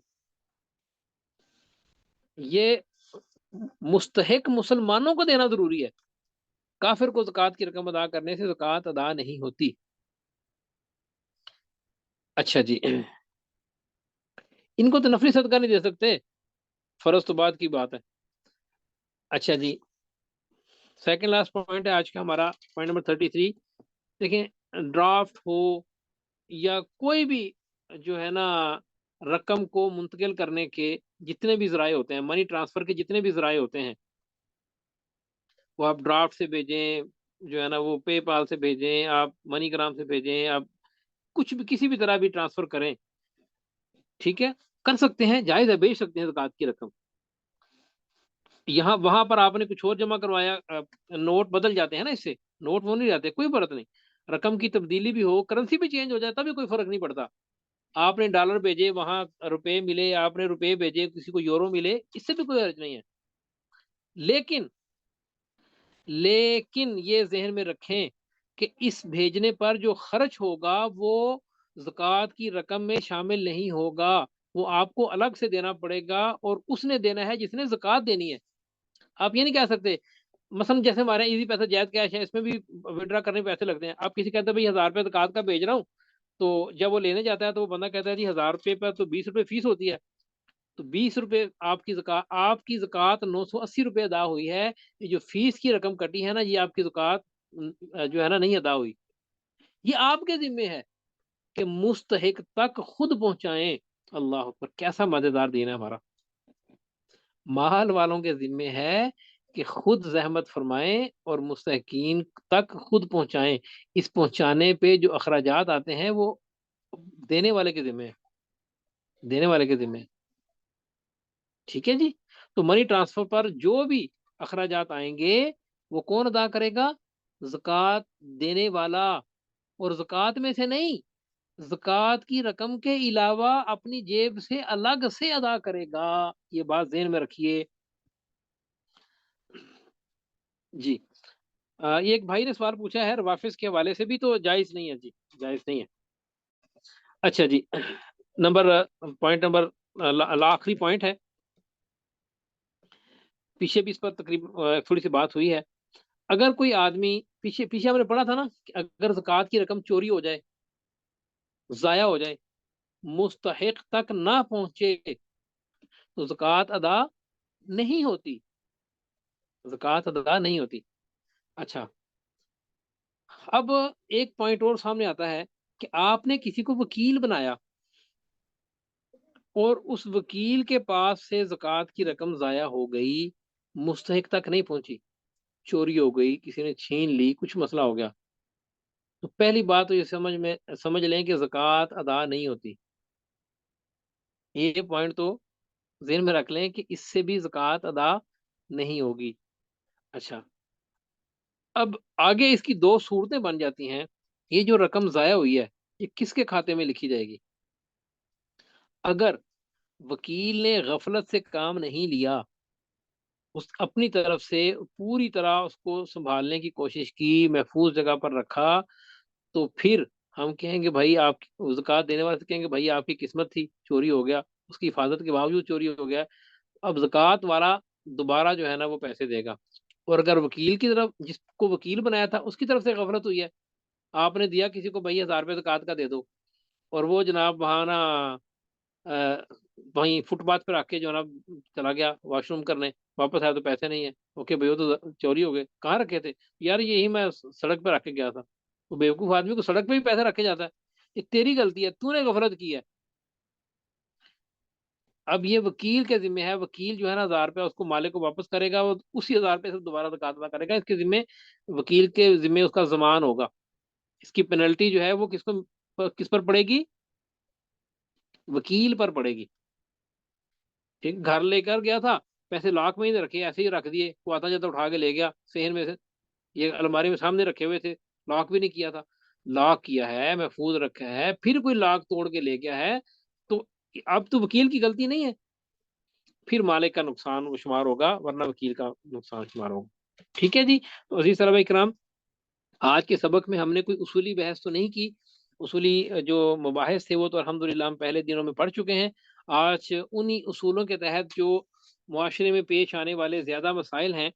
یہ مستحق مسلمانوں کو دینا ضروری ہے، کافر کو زکوٰۃ کی رقم ادا کرنے سے زکوٰۃ ادا نہیں ہوتی۔ اچھا جی، ان کو تو نفلی صدقہ نہیں دے سکتے، فرض تو بعد کی بات ہے۔ اچھا جی، سیکنڈ لاسٹ پوائنٹ ہے آج کا ہمارا، پوائنٹ نمبر 33، دیکھیں ڈرافٹ ہو یا کوئی بھی جو ہے نا رقم کو منتقل کرنے کے جتنے بھی ذرائع ہوتے ہیں، منی ٹرانسفر کے جتنے بھی ذرائع ہوتے ہیں، وہ آپ ڈرافٹ سے بھیجیں، جو ہے نا وہ پے پال سے بھیجیں، آپ منی گرام سے بھیجیں، آپ کچھ بھی کسی بھی طرح بھی ٹرانسفر کریں، ٹھیک ہے، کر سکتے ہیں، جائز ہے، بھیج سکتے ہیں زکوٰۃ کی رقم۔ یہاں وہاں پر آپ نے کچھ اور جمع کروایا، نوٹ بدل جاتے ہیں نا، اس سے نوٹ وہ نہیں جاتے، کوئی فرق نہیں، رقم کی تبدیلی بھی ہو، کرنسی بھی چینج ہو جائے تبھی کوئی فرق نہیں پڑتا۔ آپ نے ڈالر بھیجے، وہاں روپے ملے، آپ نے روپے بھیجے، کسی کو یورو ملے، اس سے بھی کوئی حرج نہیں ہے۔ لیکن لیکن یہ ذہن میں رکھیں کہ اس بھیجنے پر جو خرچ ہوگا وہ زکوٰۃ کی رقم میں شامل نہیں ہوگا، وہ آپ کو الگ سے دینا پڑے گا، اور اس نے دینا ہے جس نے زکوٰۃ دینی ہے۔ آپ یہ نہیں کہہ سکتے، مثلا جیسے ہمارے ایزی پیسہ جائز کیش ہے، اس میں بھی ودرا کرنے پیسے لگتے ہیں، آپ کسی کہتے ہیں بھائی 1000 روپے زکوٰۃ کا بھیج رہا ہوں، تو جب وہ لینے جاتا ہے تو وہ بندہ کہتا ہے جی 1000 روپے پر تو 20 روپے فیس ہوتی ہے، تو 20 روپے آپ کی زکوٰۃ 980 روپے ادا ہوئی ہے، یہ جو فیس کی رقم کٹی ہے نا، یہ آپ کی زکوٰۃ جو ہے نا نہیں ادا ہوئی، یہ آپ کے ذمے ہے کہ مستحق تک خود پہنچائیں۔ اللہ اکبر، کیسا مزیدار دین ہے ہمارا۔ مال والوں کے ذمے ہے کہ خود زحمت فرمائیں اور مستحقین تک خود پہنچائیں، اس پہنچانے پہ جو اخراجات آتے ہیں وہ دینے والے کے ذمے ہے، دینے والے کے ذمے ہے، ٹھیک ہے جی۔ تو منی ٹرانسفر پر جو بھی اخراجات آئیں گے وہ کون ادا کرے گا؟ زکوٰۃ دینے والا، اور زکوٰۃ میں سے نہیں، زکوٰۃ کی رقم کے علاوہ اپنی جیب سے الگ سے ادا کرے گا، یہ بات ذہن میں رکھیے جی۔ یہ ایک بھائی نے سوال پوچھا ہے روافظ کے حوالے سے بھی، تو جائز نہیں ہے جی، جائز نہیں ہے۔ اچھا جی، پوائنٹ نمبر آخری پوائنٹ ہے، پیچھے بھی اس پر تقریباً تھوڑی سی بات ہوئی ہے۔ اگر کوئی آدمی، پیچھے ہم نے پڑھا تھا نا کہ اگر زکوٰۃ کی رقم چوری ہو جائے، ضائع ہو جائے، مستحق تک نہ پہنچے، تو زکوٰۃ ادا نہیں ہوتی، زکوٰۃ ادا نہیں ہوتی۔ اچھا، اب ایک پوائنٹ اور سامنے آتا ہے کہ آپ نے کسی کو وکیل بنایا اور اس وکیل کے پاس سے زکوٰۃ کی رقم ضائع ہو گئی، مستحق تک نہیں پہنچی، چوری ہو گئی، کسی نے چھین لی، کچھ مسئلہ ہو گیا، تو پہلی بات تو یہ سمجھ لیں کہ زکوٰۃ ادا نہیں ہوتی، یہ پوائنٹ تو ذہن میں رکھ لیں کہ اس سے بھی زکوٰۃ ادا نہیں ہوگی۔ اچھا، اب آگے اس کی دو صورتیں بن جاتی ہیں، یہ جو رقم ضائع ہوئی ہے یہ کس کے کھاتے میں لکھی جائے گی؟ اگر وکیل نے غفلت سے کام نہیں لیا، اس اپنی طرف سے پوری طرح اس کو سنبھالنے کی کوشش کی، محفوظ جگہ پر رکھا، تو پھر ہم کہیں گے بھائی آپ زکوٰۃ دینے والے سے کہیں گے بھائی آپ کی قسمت تھی، چوری ہو گیا، اس کی حفاظت کے باوجود چوری ہو گیا، اب زکوٰۃ والا دوبارہ جو ہے نا وہ پیسے دے گا۔ اور اگر وکیل کی طرف، جس کو وکیل بنایا تھا، اس کی طرف سے غفلت ہوئی ہے، آپ نے دیا کسی کو بھائی 1000 روپے زکوٰۃ کا دے دو، اور وہ جناب وہاں نا وہیں فٹ پاتھ پہ رکھ کے جو ہے نا چلا گیا واش روم کرنے، واپس آیا تو پیسے نہیں ہیں، اوکے بھائی وہ تو چوری ہو گئے، کہاں رکھے تھے؟ یار یہی میں سڑک پہ رکھ کے گیا تھا۔ وہ بیوقوف آدمی کو سڑک پہ بھی پیسے رکھے جاتا ہے، یہ تیری غلطی ہے، تو نے غفلت کی ہے۔ اب یہ وکیل کے ذمہ ہے، وکیل جو ہے نا 1000 روپے اس کو مالک کو واپس کرے گا، وہ اسی 1000 روپے سے دوبارہ زکوٰۃ ادا کرے گا، اس کے ذمہ، وکیل کے ذمہ اس کا ضمان ہوگا، اس کی پینلٹی جو ہے وہ کس پر پڑے گی؟ وکیل پر پڑے گی، ٹھیک۔ گھر لے کر گیا تھا، پیسے لاک میں ہی نہیں رکھے، ایسے ہی رکھ دیے، وہ آتا جاتا اٹھا کے لے گیا صحن میں سے، یہ الماری میں سامنے رکھے ہوئے تھے، لاک بھی نہیں کیا تھا، لاک کیا ہے، محفوظ رکھا ہے، پھر کوئی لاک توڑ کے لے گیا ہے، تو اب تو وکیل کی غلطی نہیں ہے، پھر مالک کا نقصان وہ شمار ہوگا، ورنہ وکیل کا نقصان شمار ہوگا، ٹھیک ہے جی۔ تو عزیز طلبہ اکرام، آج کے سبق میں ہم نے کوئی اصولی بحث تو نہیں کی، اصولی جو مباحث تھے وہ تو الحمدللہ ہم پہلے دنوں میں پڑھ چکے ہیں، آج انہی اصولوں کے تحت جو معاشرے میں پیش آنے والے زیادہ مسائل ہیں،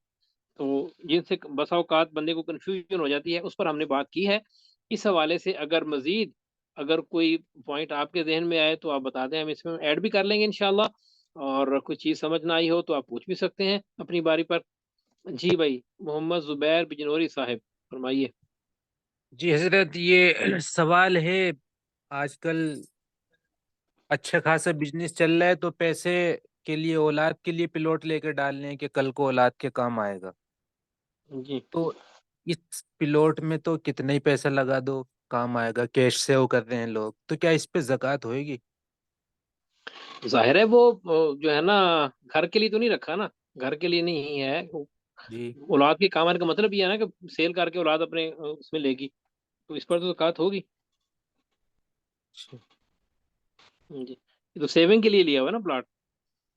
تو جن سے بسا اوقات بندے کو کنفیوژن ہو جاتی ہے، اس پر ہم نے بات کی ہے۔ اس حوالے سے اگر کوئی پوائنٹ آپ کے ذہن میں آئے تو آپ بتا دیں، ہم اس میں ایڈ بھی کر لیں گے انشاءاللہ، اور کوئی چیز سمجھ نہ آئی ہو تو آپ پوچھ بھی سکتے ہیں اپنی باری پر۔ جی بھائی، محمد زبیر بجنوری صاحب فرمائیے۔ جی حضرت، یہ سوال ہے، آج کل اچھا خاصا بزنس چل رہا ہے تو پیسے کے لیے اولاد کے لیے پلاٹ لے کے ڈالنے ہیں کہ کل کو اولاد کے کام آئے گا. جی تو اس پلاٹ میں تو کتنے ہی پیسہ لگا دو کام آئے گا، کیش سیو کر رہے ہیں لوگ، تو کیا اس پہ زکوٰۃ ہوئے گی؟ ظاہر ہے وہ جو ہے نا گھر کے لیے تو نہیں رکھا نا، گھر کے لیے نہیں ہے. جی اولاد کے کام آنے کا مطلب یہ ہے نا کہ سیل کر کے اولاد اپنے اس میں لے گی، تو اس پر تو زکوٰۃ ہوگی. اچھا. جی یہ تو سیونگ کے لیے لیا ہوا ہے نا پلاٹ.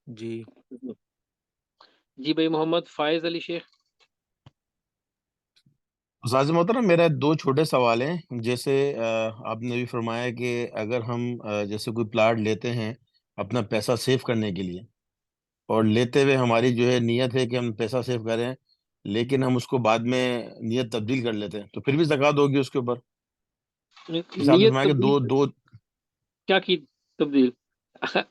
جی جی بھائی محمد فائز علی شیخ. استاذ محترم، میرا دو چھوٹے سوال ہیں. جیسے آپ نے بھی فرمایا کہ اگر ہم جیسے کوئی پلاٹ لیتے ہیں اپنا پیسہ سیو کرنے کے لیے، اور لیتے ہوئے ہماری جو ہے نیت ہے کہ ہم پیسہ سیو کریں، لیکن ہم اس کو بعد میں نیت تبدیل کر لیتے ہیں، تو پھر بھی زکوٰۃ ہوگی اس کے اوپر؟ جیسے آپ نے نیت فرمایا کہ تبدیل دو دو کیا کی تبدیل؟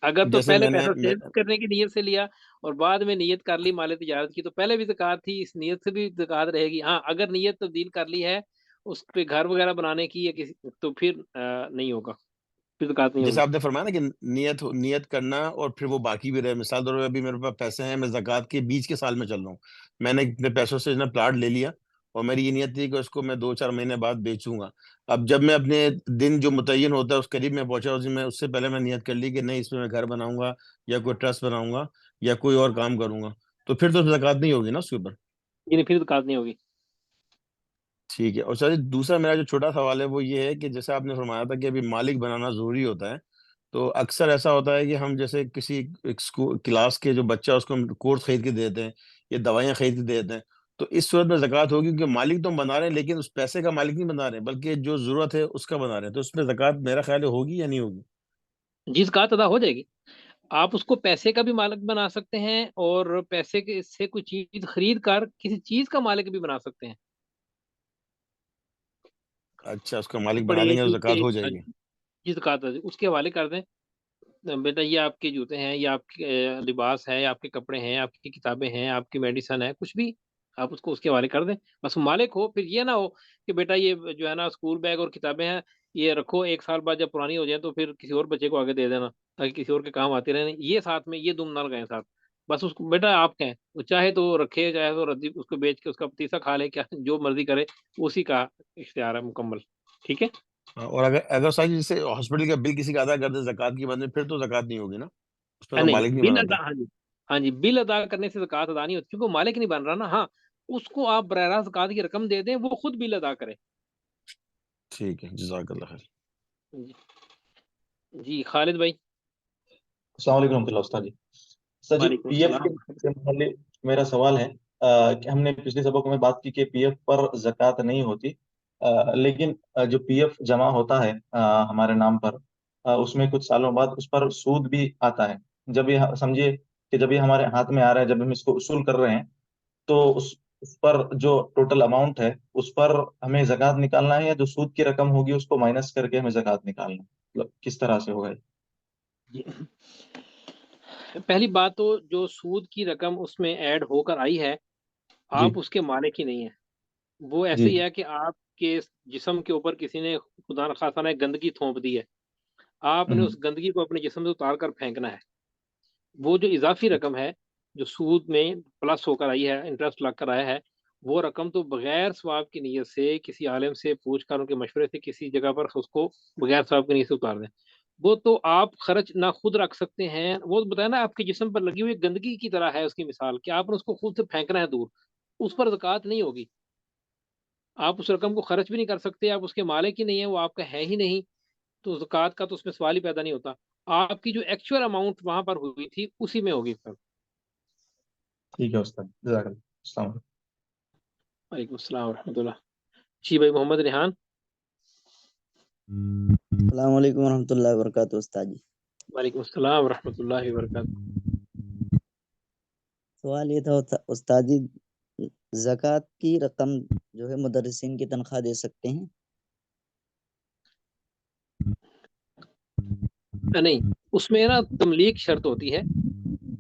اگر تو جیسے پہلے میں پیسہ سیو کرنے کی نیت سے لیا اور بعد میں نیت کر لی مال تجارت کی، تو پہلے بھی زکوٰۃ تھی، اس نیت سے بھی زکوٰۃ رہے گی. ہاں اگر نیت تبدیل کر لی ہے اس پہ گھر وغیرہ بنانے کی یا کسی، تو پھر نہیں ہوگا، پھر زکوٰۃ نہیں جیسے ہوگی. آپ نے فرمایا نا کہ نیت کرنا اور پھر وہ باقی بھی رہے. مثال طور پہ ابھی میرے پاس پیسے ہیں، میں زکوٰۃ کے بیچ کے سال میں چل رہا ہوں، میں نے اپنے پیسوں سے پلاٹ لے لیا اور میری یہ نیت تھی کہ اس کو میں 2-4 مہینے بعد بیچوں گا. اب جب میں اپنے دن جو متعین ہوتا ہے اس قریب میں پہنچا، اس سے پہلے میں نیت کر لی کہ نہیں، اس میں گھر بناؤں گا یا کوئی ٹرسٹ بناؤں گا یا کوئی اور کام کروں گا، تو پھر تو زکوٰۃ نہیں ہوگی نا اس کے اوپر؟ یعنی پھر زکوٰۃ نہیں ہوگی. ٹھیک ہے. اور سر دوسرا میرا جو چھوٹا سوال ہے وہ یہ ہے کہ جیسے آپ نے فرمایا تھا کہ ابھی مالک بنانا ضروری ہوتا ہے، تو اکثر ایسا ہوتا ہے کہ ہم جیسے کسی کلاس کے جو بچہ اس کو ہم کورس خرید کے دیتے ہیں یا دوائیاں خرید کے دیتے ہیں، تو اس صورت میں زکوٰۃ ہوگی، کیونکہ مالک تو ہم بنا رہے ہیں لیکن اس پیسے کا مالک نہیں بنا رہے بلکہ جو ضرورت ہے اس کا بنا رہے ہیں، تو اس میں زکوٰۃ میرا خیال ہے ہوگی یا نہیں ہوگی؟ جی زکوٰۃ ادا ہو جائے گی. آپ اس کو پیسے کا بھی مالک بنا سکتے ہیں اور پیسے کے سے کوئی چیز خرید کر کسی چیز کا مالک بھی بنا سکتے ہیں. اچھا، اس کا مالک بنا پڑے لیں گے تو زکوٰۃ ہو جائے گی. جی زکوٰۃ اس کے حوالے کر دیں، بیٹا یہ آپ کے جوتے ہیں، یہ آپ کے لباس ہے، آپ کے کپڑے ہیں، آپ کی کتابیں ہیں، آپ کی میڈیسن ہے، کچھ بھی آپ اس کے حوالے کر دیں. بس مالک ہو. پھر یہ نہ ہو کہ بیٹا یہ جو ہے نا اسکول بیگ اور کتابیں ہیں یہ رکھو، 1 سال بعد جب پرانی ہو جائیں تو پھر کسی اور بچے کو آگے دے دینا تاکہ کسی اور کے کام آتے رہنے. یہ ساتھ میں یہ دم نہ لگائیں ساتھ. بس اس کو بیٹا آپ کہیں وہ چاہے تو رکھے، چاہے تو ردی اس کو بیچ کے اس کا پتیسا کھا لے، کیا جو مرضی کرے، اسی کا اختیار ہے مکمل. ٹھیک ہے. اور اگر صاحب جیسے ہاسپٹل کا بل کسی کا ادا کر دے زکوٰۃ کی بند میں، پھر تو زکوٰۃ نہیں ہوگی نا، اس میں تو نہیں مالک نہیں بل بناتے. ادا، ہاں جی، ہاں جی، بل ادا کرنے سے زکوٰۃ ادا نہیں ہوتی کیونکہ وہ مالک نہیں بن رہا نا. ہاں اس کو آپ براہ راست زکوٰۃ کی رقم دے دیں، وہ خود بل ادا کرے. ٹھیک ہے، جزاک اللہ خیر. جی جی خالد بھائی. السلام علیکم ورحمۃ اللہ استاد جی. سر جی وعلیکم پی ایف السلام. کے متعلق میرا سوال ہے کہ ہم نے پچھلے سبق میں بات کی کہ پی ایف پر زکوٰۃ نہیں ہوتی، لیکن جو پی ایف جمع ہوتا ہے ہمارے نام پر، اس میں کچھ سالوں بعد اس پر سود بھی آتا ہے. جب یہ سمجھیے کہ جب یہ ہمارے ہاتھ میں آ رہا ہے، جب ہم اس کو اصول کر رہے ہیں، تو اس پر جو ٹوٹل اماؤنٹ ہے اس پر ہمیں زکوٰۃ نکالنا ہے یا جو سود کی رقم ہوگی اس کو مائنس کر کے ہمیں زکوٰۃ نکالنا ہے؟ مطلب کس طرح سے ہوگا یہ؟ جی پہلی بات تو جو سود کی رقم اس میں ایڈ ہو کر آئی ہے، جی آپ اس کے مالک ہی نہیں ہیں. وہ ایسے جی ہی ہے کہ آپ کے جسم کے اوپر کسی نے خدا نخواستہ نے گندگی تھوپ دی ہے، آپ نے ہوں، اس گندگی کو اپنے جسم سے اتار کر پھینکنا ہے. وہ جو اضافی رقم ہے جو سود میں پلس ہو کر آئی ہے، انٹرسٹ لگ کر آیا ہے، وہ رقم تو بغیر ثواب کی نیت سے کسی عالم سے پوچھ کر ان کے مشورے سے کسی جگہ پر اس کو بغیر ثواب کی نیت سے اتار دیں. وہ تو آپ خرچ نہ خود رکھ سکتے ہیں، وہ بتایا نا آپ کے جسم پر لگی ہوئی گندگی کی طرح ہے اس کی مثال، کہ آپ نے اس کو خود سے پھینکنا ہے دور، اس پر زکوٰۃ نہیں ہوگی. آپ اس رقم کو خرچ بھی نہیں کر سکتے، آپ اس کے مالک ہی نہیں ہیں، وہ آپ کا ہے ہی نہیں، تو زکوٰۃ کا تو اس میں سوال ہی پیدا نہیں ہوتا. آپ کی جو ایکچوئل اماؤنٹ وہاں پر ہوئی تھی اسی میں ہوگی پھر. ٹھیک ہے استاد، جزاک اللہ. السلام علیکم. وعلیکم السلام ورحمۃ اللہ. جی بھائی محمد ریحان. السلام علیکم ورحمۃ اللہ وبرکاتہ استاد جی. وعلیکم السلام ورحمۃ اللہ وبرکاتہ. سوال یہ تھا استاد جی، زکوٰۃ کی رقم جو ہے مدرسین کی تنخواہ دے سکتے ہیں؟ نہیں، اس میں نا تملیک شرط ہوتی ہے،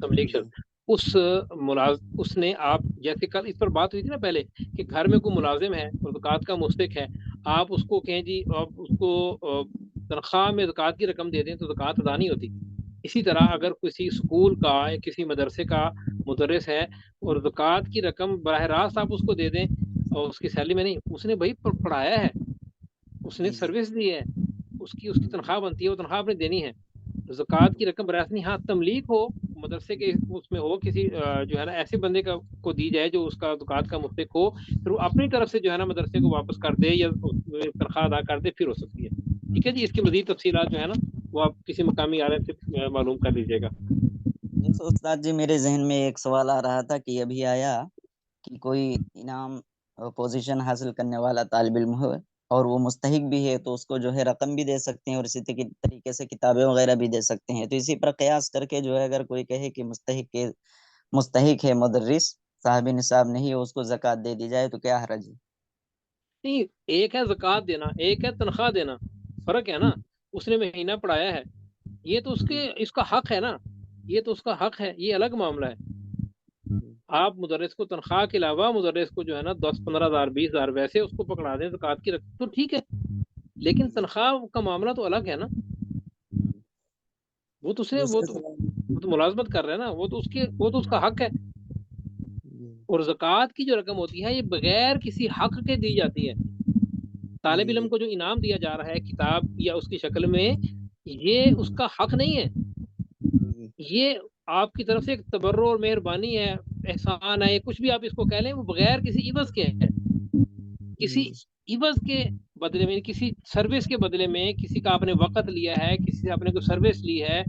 تملیک شرط. اس نے آپ جیسے کل اس پر بات ہوئی تھی نا پہلے کہ گھر میں کوئی ملازم ہے اور زکوٰۃ کا مستحق ہے، آپ اس کو کہیں جی آپ اس کو تنخواہ میں زکوٰۃ کی رقم دے دیں تو زکوٰۃ ادا نہیں ہوتی. اسی طرح اگر کسی اسکول کا یا کسی مدرسے کا مدرس ہے اور زکوٰۃ کی رقم براہ راست آپ اس کو دے دیں اور اس کی سیلری میں نہیں، اس نے بھائی پڑھایا ہے، اس نے جی جی سروس دی ہے، اس کی تنخواہ بنتی ہے، وہ تنخواہ آپ نے دینی ہے۔ زکوٰۃ کی رقم براہ راست نہیں، ہاں تملیک ہو مدرسے کے اس میں ہو کسی جو ہے نا ایسے بندے کا کو دی جائے جو اس کا زکوٰۃ کا مستحق ہو، پھر وہ اپنی طرف سے جو ہے نا مدرسے کو واپس کر دے یا تنخواہ ادا کر دے، پھر ہو سکتی ہے۔ ٹھیک ہے جی، اس کی مزید تفصیلات جو ہے نا وہ آپ کسی مقامی عالم سے معلوم کر لیجیے گا۔ جیسے استاد جی میرے ذہن میں ایک سوال آ رہا تھا کہ ابھی آیا کہ کوئی انعام پوزیشن حاصل کرنے والا طالب علم ہو اور وہ مستحق بھی ہے تو اس کو جو ہے رقم بھی دے سکتے ہیں اور اسی طریقے سے کتابیں وغیرہ بھی دے سکتے ہیں، تو اسی پر قیاس کر کے جو ہے اگر کوئی کہے کہ مستحق ہے مدرس صاحب نصاب نہیں ہے، اس کو زکوٰۃ دے دی جائے تو کیا حرج ہے؟ نہیں، ایک ہے زکوٰۃ دینا، ایک ہے تنخواہ دینا، فرق ہے نا۔ اس نے مہینہ پڑھایا ہے، یہ تو اس کا حق ہے نا، یہ تو اس کا حق ہے، یہ الگ معاملہ ہے۔ آپ مدرس کو تنخواہ کے علاوہ مدرس کو جو ہے نا 10-15 ہزار 20 ہزار ویسے اس کو پکڑا دیں زکوٰۃ کی رقم تو ٹھیک ہے، لیکن تنخواہ کا معاملہ تو الگ ہے نا۔ وہ تو ملازمت کر رہے ہیں نا، وہ تو اس کا حق ہے۔ اور زکوٰۃ کی جو رقم ہوتی ہے یہ بغیر کسی حق کے دی جاتی ہے۔ طالب علم کو جو انعام دیا جا رہا ہے کتاب یا اس کی شکل میں، یہ اس کا حق نہیں ہے، یہ آپ کی طرف سے ایک تبرع اور مہربانی ہے، احسان ہے، کچھ بھی آپ اس کو کہہ لیں، وہ بغیر کسی عوض کے ہے، کسی عوض کے بدلے میں، کسی سروس کے بدلے میں، کسی کا آپ نے وقت لیا ہے، کسی سے آپ نے کوئی سروس لی ہے،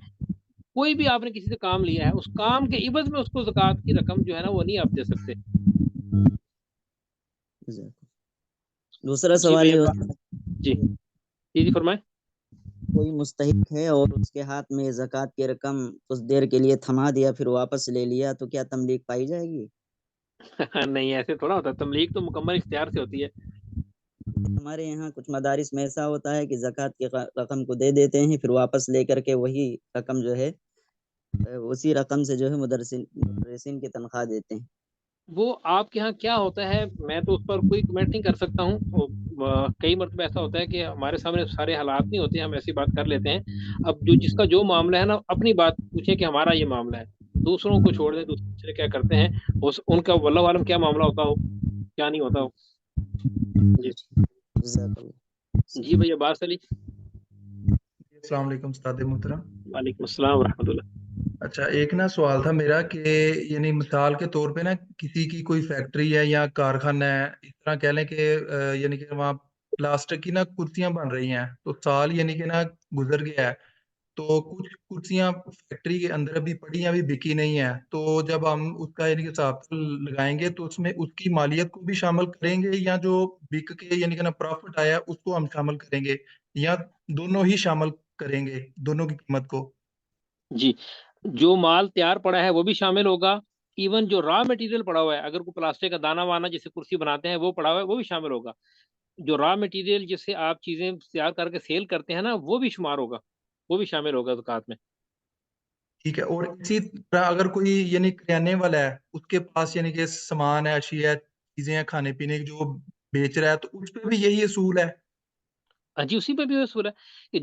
کوئی بھی آپ نے کسی سے کام لیا ہے، اس کام کے عوض میں اس کو زکوٰۃ کی رقم جو ہے نا وہ نہیں آپ دے سکتے۔ دوسرا سوال یہ جی فرمائیں۔ کوئی مستحق ہے اور اس کے ہاتھ میں زکوٰۃ کی رقم کچھ دیر کے لیے تھما دیا پھر واپس لے لیا تو کیا تملیک پائی جائے گی؟ نہیں، ایسے تھوڑا ہوتا ہے، تملیک تو مکمل اختیار سے ہوتی ہے۔ ہمارے یہاں کچھ مدارس میں ایسا ہوتا ہے کہ زکوٰۃ کی رقم کو دے دیتے ہیں، پھر واپس لے کر کے وہی رقم جو ہے اسی رقم سے جو ہے مدرسین کی تنخواہ دیتے ہیں۔ وہ آپ کے ہاں کیا ہوتا ہے میں تو اس پر کوئی کمنٹ نہیں کر سکتا ہوں، کئی مرتبہ ایسا ہوتا ہے کہ ہمارے سامنے سارے حالات نہیں ہوتے، ہم ایسی بات کر لیتے ہیں۔ اب جس کا جو معاملہ ہے نا اپنی بات پوچھیں کہ ہمارا یہ معاملہ ہے، دوسروں کو چھوڑ دیں، دوسرے کیا کرتے ہیں، ان کا واللہ عالم کیا معاملہ ہوتا ہو کیا نہیں ہوتا ہو۔ جی بھائی عباس علی۔ السلام علیکم استاد محترم۔ وعلیکم السلام ورحمۃ اللہ۔ اچھا، ایک نا سوال تھا میرا کہ یعنی مثال کے طور پہ نا کسی کی کوئی فیکٹری ہے یا کارخانہ ہے، اس طرح کہہ لیں کہ یعنی کہ وہاں پلاسٹک کی نا کرسیاں بن رہی ہیں، تو سال یعنی کہ نا گزر گیا ہے، تو کچھ کرسیاں فیکٹری کے اندر ابھی پڑی ہیں، ابھی بکی نہیں ہے، تو جب ہم اس کا یعنی کہ حساب لگائیں گے تو اس میں اس کی مالیت کو بھی شامل کریں گے یا جو بک کے یعنی کہ نا پروفٹ آیا اس کو ہم شامل کریں گے یا دونوں ہی شامل کریں گے، دونوں کی قیمت کو؟ جی، جو مال تیار پڑا ہے وہ بھی شامل ہوگا، ایون جو را مٹیریل پڑا ہوا ہے، اگر کوئی پلاسٹک کا دانا وانا جسے کرسی بناتے ہیں وہ پڑا ہوا ہے وہ بھی شامل ہوگا، جو را مٹیریل جس سے آپ چیزیں تیار کر کے سیل کرتے ہیں نا وہ بھی شمار ہوگا، وہ بھی شامل ہوگا زکوٰۃ میں۔ ٹھیک ہے، اور اسی طرح اگر کوئی یعنی کریانے والا ہے، اس کے پاس یعنی کہ سامان ہے، اشیاء چیزیں ہیں کھانے پینے کی جو بیچ رہا ہے، تو اس پہ بھی یہی اصول ہے؟ جی اسی پہ بھی اصول ہے کہ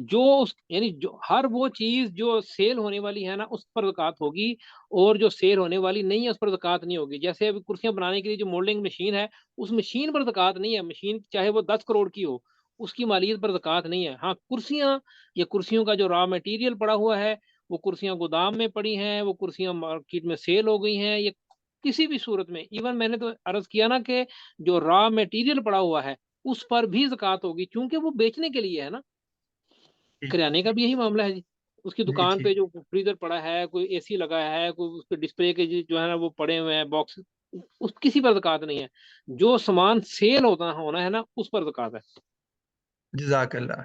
یعنی جو ہر وہ چیز جو سیل ہونے والی ہے نا اس پر زکوٰۃ ہوگی، اور جو سیل ہونے والی نہیں ہے اس پر زکوٰۃ نہیں ہوگی۔ جیسے ابھی کرسیاں بنانے کے لیے جو مولڈنگ مشین ہے، اس مشین پر زکوٰۃ نہیں ہے، مشین چاہے وہ 10 کروڑ کی ہو اس کی مالیت پر زکوٰۃ نہیں ہے۔ ہاں کرسیاں یا کرسیوں کا جو را مٹیریل پڑا ہوا ہے، وہ کرسیاں گودام میں پڑی ہیں، وہ کرسیاں مارکیٹ میں سیل ہو گئی ہیں، یا کسی بھی صورت میں، ایون میں نے تو عرض کیا نا کہ جو را مٹیریل پڑا ہوا ہے اس پر بھی زکوٰۃ ہوگی، کیونکہ وہ بیچنے کے لیے ہے نا۔ کریانے کا بھی یہی معاملہ ہے جی، اس کی دکان پہ جو فریزر پڑا ہے، کوئی اے سی لگا ہے، کوئی اس پہ ڈسپلے کے جو ہے نا وہ پڑے ہوئے ہیں باکس، اس کسی پر زکوٰۃ نہیں ہے۔ جو سامان سیل ہونا ہے نا اس پر زکوٰۃ ہے۔ جزاک اللہ۔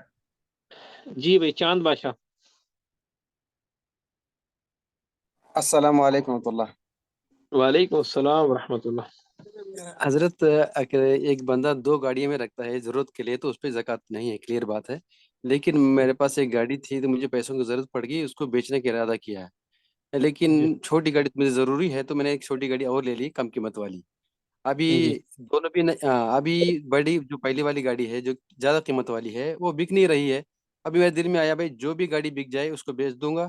جی بھائی چاند بادشاہ۔ السلام علیکم ورحمۃ اللہ۔ وعلیکم السلام ورحمۃ اللہ۔ حضرت اگر ایک بندہ 2 گاڑیوں میں رکھتا ہے ضرورت کے لیے تو اس پہ زکوٰۃ نہیں ہے، کلیئر بات ہے، لیکن میرے پاس ایک گاڑی تھی تو مجھے پیسوں کی ضرورت پڑ گئی، اس کو بیچنے کا ارادہ کیا ہے، لیکن چھوٹی گاڑی مجھے ضروری ہے تو میں نے ایک چھوٹی گاڑی اور لے لی کم قیمت والی۔ ابھی دونوں بھی ابھی بڑی جو پہلی والی گاڑی ہے جو زیادہ قیمت والی ہے وہ بک نہیں رہی ہے۔ ابھی میرے دل میں آیا بھائی جو بھی گاڑی بک جائے اس کو بیچ دوں گا،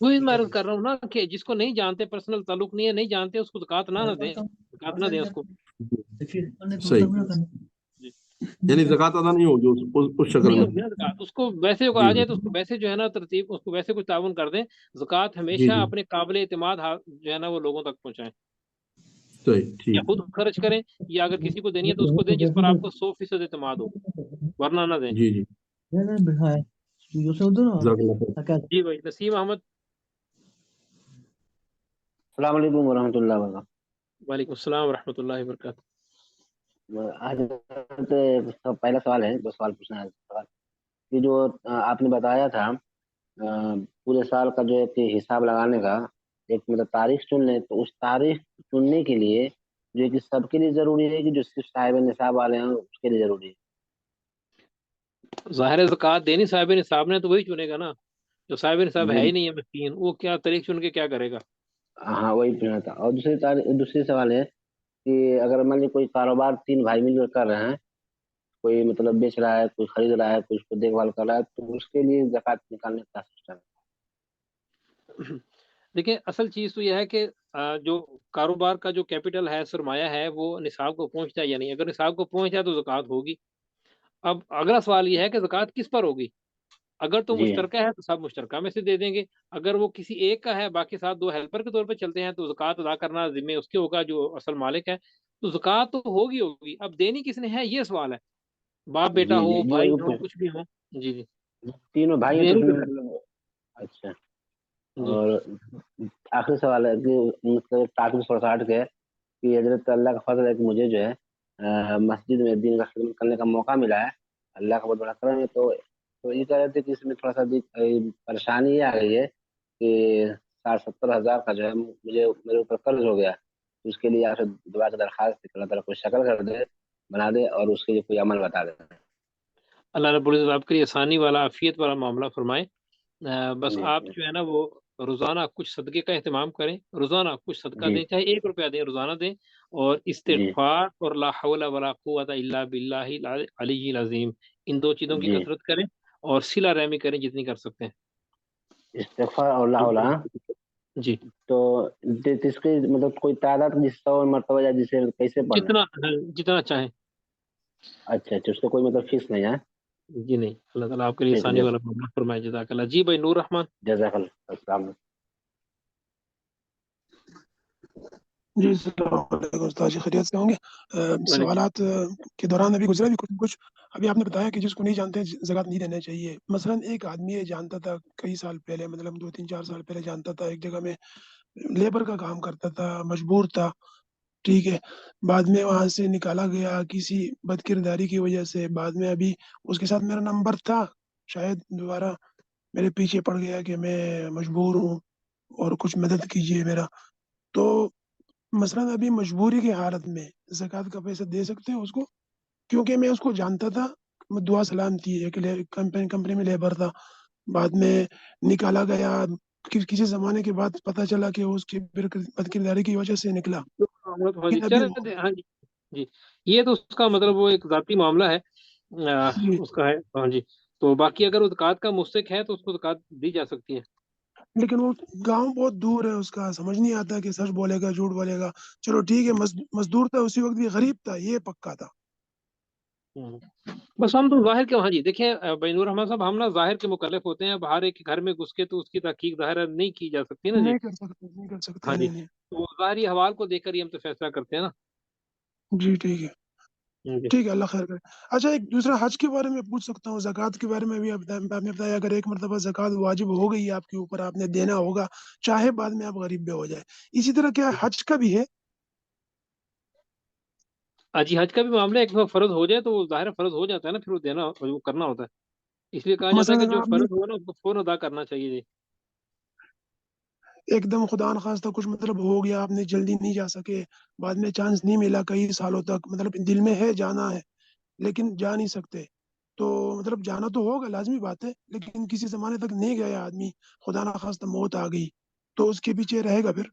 وہی میں عرض کر رہا ہوں نا کہ جس کو نہیں جانتے، پرسنل تعلق نہیں ہے، نہیں جانتے، اس کو زکوٰۃ نہ دیں، زکوٰۃ نہ دیں اس کو. صحیح، جی یعنی زکوٰۃ ادا نہیں ہوگی اس شکل نہیں میں. ہوگی نا زکوٰۃ. اس کو ویسے کو جی آ جی جائے تو اس کو ویسے جو ہے نا ترتیب، اس کو ویسے کچھ تعاون کر دیں. زکوٰۃ جی ہمیشہ جی اپنے قابل اعتماد جو ہے نا وہ لوگوں تک پہنچائیں، صحیح، یا ٹھیک. خود خرچ کریں، یا اگر کسی کو دینی ہے تو اس کو دیں جس پر آپ کو 100% اعتماد ہو، ورنہ نہ دیں. جی جی، جزاک اللہ خیر. جی بھائی نسیم احمد. السلام علیکم ورحمۃ اللہ وبرکاتہ. وعلیکم السلام ورحمۃ اللہ وبرکاتہ. آج پہلا سوال ہے، دو سوال پوچھنا ہے. سوال کہ جو آپ نے بتایا تھا پورے سال کا جو ایک حساب لگانے کا ایک مطلب تاریخ چن لیں، تو اس تاریخ چننے کے لیے جو کہ سب کے لیے ضروری ہے کہ جو صرف صاحب نصاب والے ہیں اس کے لیے ضروری ہے؟ ظاہر ہے زکوٰۃ دینی صاحب نصاب نے تو وہی چنے گا نا. جو صاحب نصاب ہے جی ہی نہیں ہے مسکین، وہ کیا تاریخ چن کے کیا کرے گا. ہاں وہی پوچھنا تھا. اور دوسری سوال ہے کہ اگر مان لیجیے کوئی کاروبار 3 بھائی مل کر کر رہے ہیں، کوئی مطلب بیچ رہا ہے، کوئی خرید رہا ہے، کوئی اس کو دیکھ بھال کر رہا ہے، تو اس کے لیے زکوٰۃ نکالنے کا سسٹم ہے؟ دیکھیں اصل چیز تو یہ ہے کہ جو کاروبار کا جو کیپٹل ہے، سرمایہ ہے، وہ نصاب کو پہنچتا ہے یا نہیں. اگر نصاب کو پہنچتا ہے تو زکوٰۃ ہوگی. اب اگلا سوال یہ ہے کہ زکوٰۃ کس پر ہوگی. اگر تو جی مشترکہ ہے تو سب مشترکہ میں سے دے دیں گے. اگر وہ کسی ایک کا ہے، باقی ساتھ 2 ہیلپر کے طور پہ چلتے ہیں، تو زکوٰۃ ادا کرنا ذمہ اس کے ہوگا جو اصل مالک ہے. تو زکوٰۃ تو ہوگی. اب دینی کس نے ہے یہ سوال ہے. باپ بیٹا جی ہو، جی جی بھائی وہی ہو، کچھ بھی ہو. جی جی تینوں بھائی ہیں تو دینی پھر تو ہے. مطلب اچھا. جی اور آخری سوال ہے کہ مطلب ٹاپک تھوڑا سا ہٹ کے کہ حضرت اللہ کا فضل ہے کہ مجھے جو ہے مسجد میں دین کا خدمت کرنے کا موقع ملا ہے. اللہ کا بہت بڑا کرم ہے. تو یہ کہہ رہے تھے کہ اس میں تھوڑا سا پریشانی یہ آ گئی ہے کہ 60-70 ہزار کا جو ہے میرے اوپر قرض ہو گیا. اس کے لیے آپ سے دعا کی درخواست ہے کہ اللہ تعالیٰ کوئی شکل کر دے، بنا دے، اور اس کے لیے کوئی عمل بتا دے. اللہ رب العزت آپ کے لیے آسانی والا، عافیت والا معاملہ فرمائے. بس جی آپ جو ہے نا وہ روزانہ کچھ صدقے کا اہتمام کریں. روزانہ کچھ صدقہ جی دیں، چاہے 1 روپیہ دیں، روزانہ دیں. اور جی استغفار اور لا حول ولا قوت الا باللہ العلی العظیم، ان 2 چیزوں کی جی کثرت کریں. اور صلہ رحمی کریں جتنی کر سکتے ہیں. استغفار اور لا حول. جی تو اس کی مطلب کوئی تعداد جس 100 مرتبہ یا جسے کیسے پڑھنا ہے؟ جتنا چاہیں. اچھا اس کو کوئی مطلب فیس نہیں ہے؟ جی نہیں. اللہ تعالیٰ آپ کے لیے ٹھیک آسانی ہے. والا معاملہ فرمائے. جزاک اللہ. جی بھائی نور رحمان. جزاک اللہ. السلام علیکم. جی السلام علیکم استاد جی، خیریت سے ہوں گے؟ سوالات کے دوران ابھی گزرا بھی کچھ. ابھی آپ نے بتایا کہ جس کو نہیں جانتے زکوٰۃ نہیں دینا چاہیے. مثلا ایک آدمی یہ جانتا تھا کئی سال پہلے، مطلب 2-3-4 سال پہلے جانتا تھا، ایک جگہ میں لیبر کا کام کرتا تھا، مجبور تھا، ٹھیک ہے. بعد میں وہاں سے نکالا گیا کسی بد کرداری کی وجہ سے. بعد میں ابھی اس کے ساتھ میرا نمبر تھا، شاید دوبارہ میرے پیچھے پڑ گیا کہ میں مجبور ہوں اور کچھ مدد کیجیے میرا. تو مثلا ابھی مجبوری کی حالت میں زکوٰۃ کا پیسہ دے سکتے ہیں اس کو؟ کیونکہ میں اس کو جانتا تھا، دعا سلام تھی، ایک کمپنی میں لیبر تھا. بعد میں نکالا گیا، کسی زمانے کے بعد پتہ چلا کہ اس کی بد کرداری کی وجہ سے نکلا. ہاں جی ابھی ہاں جی جی. یہ تو اس کا مطلب وہ ایک ذاتی معاملہ ہے اس کا ہے. ہاں جی. تو باقی اگر وہ زکوٰۃ کا مستحق ہے تو اس کو زکوٰۃ دی جا سکتی ہے. لیکن وہ گاؤں بہت دور ہے، اس کا سمجھ نہیں آتا کہ سچ بولے گا جھوٹ بولے گا. چلو ٹھیک ہے، مزدور تھا اسی وقت بھی، غریب تھا یہ پکا تھا. بس ہم تو ظاہر کے. ہاں جی دیکھیں بھائی نور رحمان صاحب، ہم نا ظاہر کے مکلف ہوتے ہیں. اب ہر ایک گھر میں گھس کے تو اس کی تحقیق ظاہر نہیں کی جا سکتی نا. جی نہیں کر سکتے ہاں جی. نہیں. تو ظاہری حوال کو دیکھ کر ہی ہم تو فیصلہ کرتے ہیں نا. جی ٹھیک ہے. جی ٹھیک ہے، اللہ خیر کرے. اچھا ایک دوسرا حج کے بارے میں پوچھ سکتا ہوں؟ زکوٰۃ کے بارے میں بھی آپ نے بتایا اگر ایک مرتبہ زکوٰۃ واجب ہو گئی آپ کے اوپر، آپ نے دینا ہوگا، چاہے بعد میں آپ غریب بھی ہو جائے. اسی طرح کیا حج کا بھی ہے؟ جی حج کا بھی معاملہ ایک فرض ہو جائے تو وہ ظاہر فرض ہو جاتا ہے نا، پھر وہ دینا وہ کرنا ہوتا ہے. اس لیے کہا جاتا ہے مثلا کہ اگر جو آپ نے فرض ہو نا اس کو فوراً ادا کرنا چاہیے. جی ایک دم خدا نخواستہ کچھ مطلب ہو گیا، آپ نے جلدی نہیں جا سکے، بعد میں چانس نہیں ملا کئی سالوں تک، مطلب دل میں ہے جانا ہے لیکن جا نہیں سکتے، تو مطلب جانا تو ہوگا لازمی بات ہے، لیکن کسی زمانے تک نہیں گیا آدمی، خدا نخواستہ موت آ گئی، تو اس کے پیچھے رہے گا پھر؟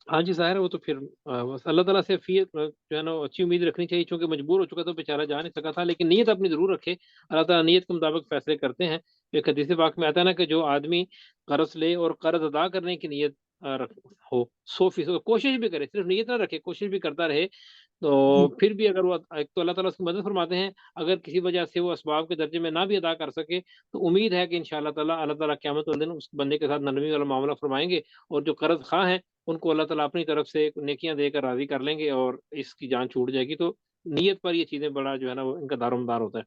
ہاں جی ظاہر ہے وہ تو پھر بس اللہ تعالیٰ سے فی جو ہے نا اچھی امید رکھنی چاہیے، چونکہ مجبور ہو چکا تھا بیچارہ، جا نہیں سکا تھا، لیکن نیت اپنی ضرور رکھے، اللہ تعالیٰ نیت کے مطابق فیصلے کرتے ہیں۔ ایک حدیث پاک میں آتا ہے نا کہ جو آدمی قرض لے اور قرض ادا کرنے کی نیت ہو 100%، کوشش بھی کرے، صرف نیت نہ رکھے، کوشش بھی کرتا رہے، تو پھر بھی اگر وہ ایک تو اللہ تعالیٰ اس کی مدد فرماتے ہیں، اگر کسی وجہ سے وہ اسباب کے درجے میں نہ بھی ادا کر سکے تو امید ہے کہ انشاءاللہ تعالیٰ اللہ تعالیٰ قیامت والے دن اس بندے کے ساتھ نرمی والا معاملہ فرمائیں گے، اور جو قرض خواہ ہیں ان کو اللہ تعالیٰ اپنی طرف سے نیکیاں دے کر راضی کر لیں گے اور اس کی جان چھوٹ جائے گی۔ تو نیت پر یہ چیزیں بڑا جو ہے نا وہ ان کا دار و مدار ہوتا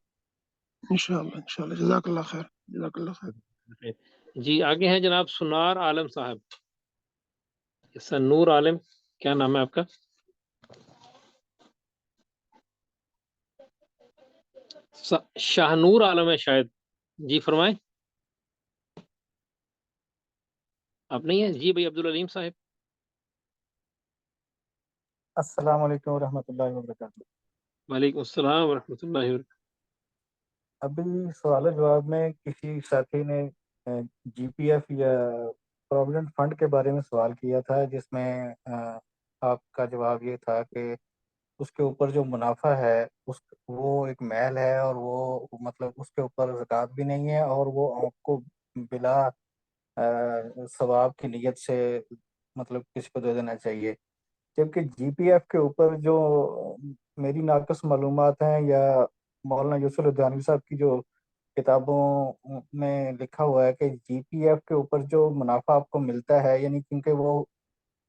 انشاءاللہ جزاک اللہ خیر، جزاک اللہ خیر۔ ہے۔ جی آگے ہیں جناب سنار عالم صاحب، سنور عالم، کیا نام ہے آپ کا؟ شاہ نور عالم ہے شاید، جی فرمائیں۔ آپ نہیں ہیں؟ جی بھائی عبدالعلیم صاحب۔ السلام علیکم ورحمۃ اللہ وبرکاتہ۔ وعلیکم السلام ورحمۃ اللہ وبرکاتہ۔ ابھی سوال و جواب میں کسی ساتھی نے جی پی ایف یا پروویڈنٹ فنڈ کے بارے میں سوال کیا تھا، جس میں آپ کا جواب یہ تھا کہ اس کے اوپر جو منافع ہے وہ ایک محل ہے، اور وہ مطلب اس کے اوپر زکوٰۃ بھی نہیں ہے، اور وہ آپ کو بلا ثواب کی نیت سے مطلب کسی کو دے دینا چاہیے۔ جبکہ جی پی ایف کے اوپر جو میری ناقص معلومات ہیں یا مولانا یوسف الدانوی صاحب کی جو کتابوں میں لکھا ہوا ہے کہ جی پی ایف کے اوپر جو منافع آپ کو ملتا ہے، یعنی کیونکہ وہ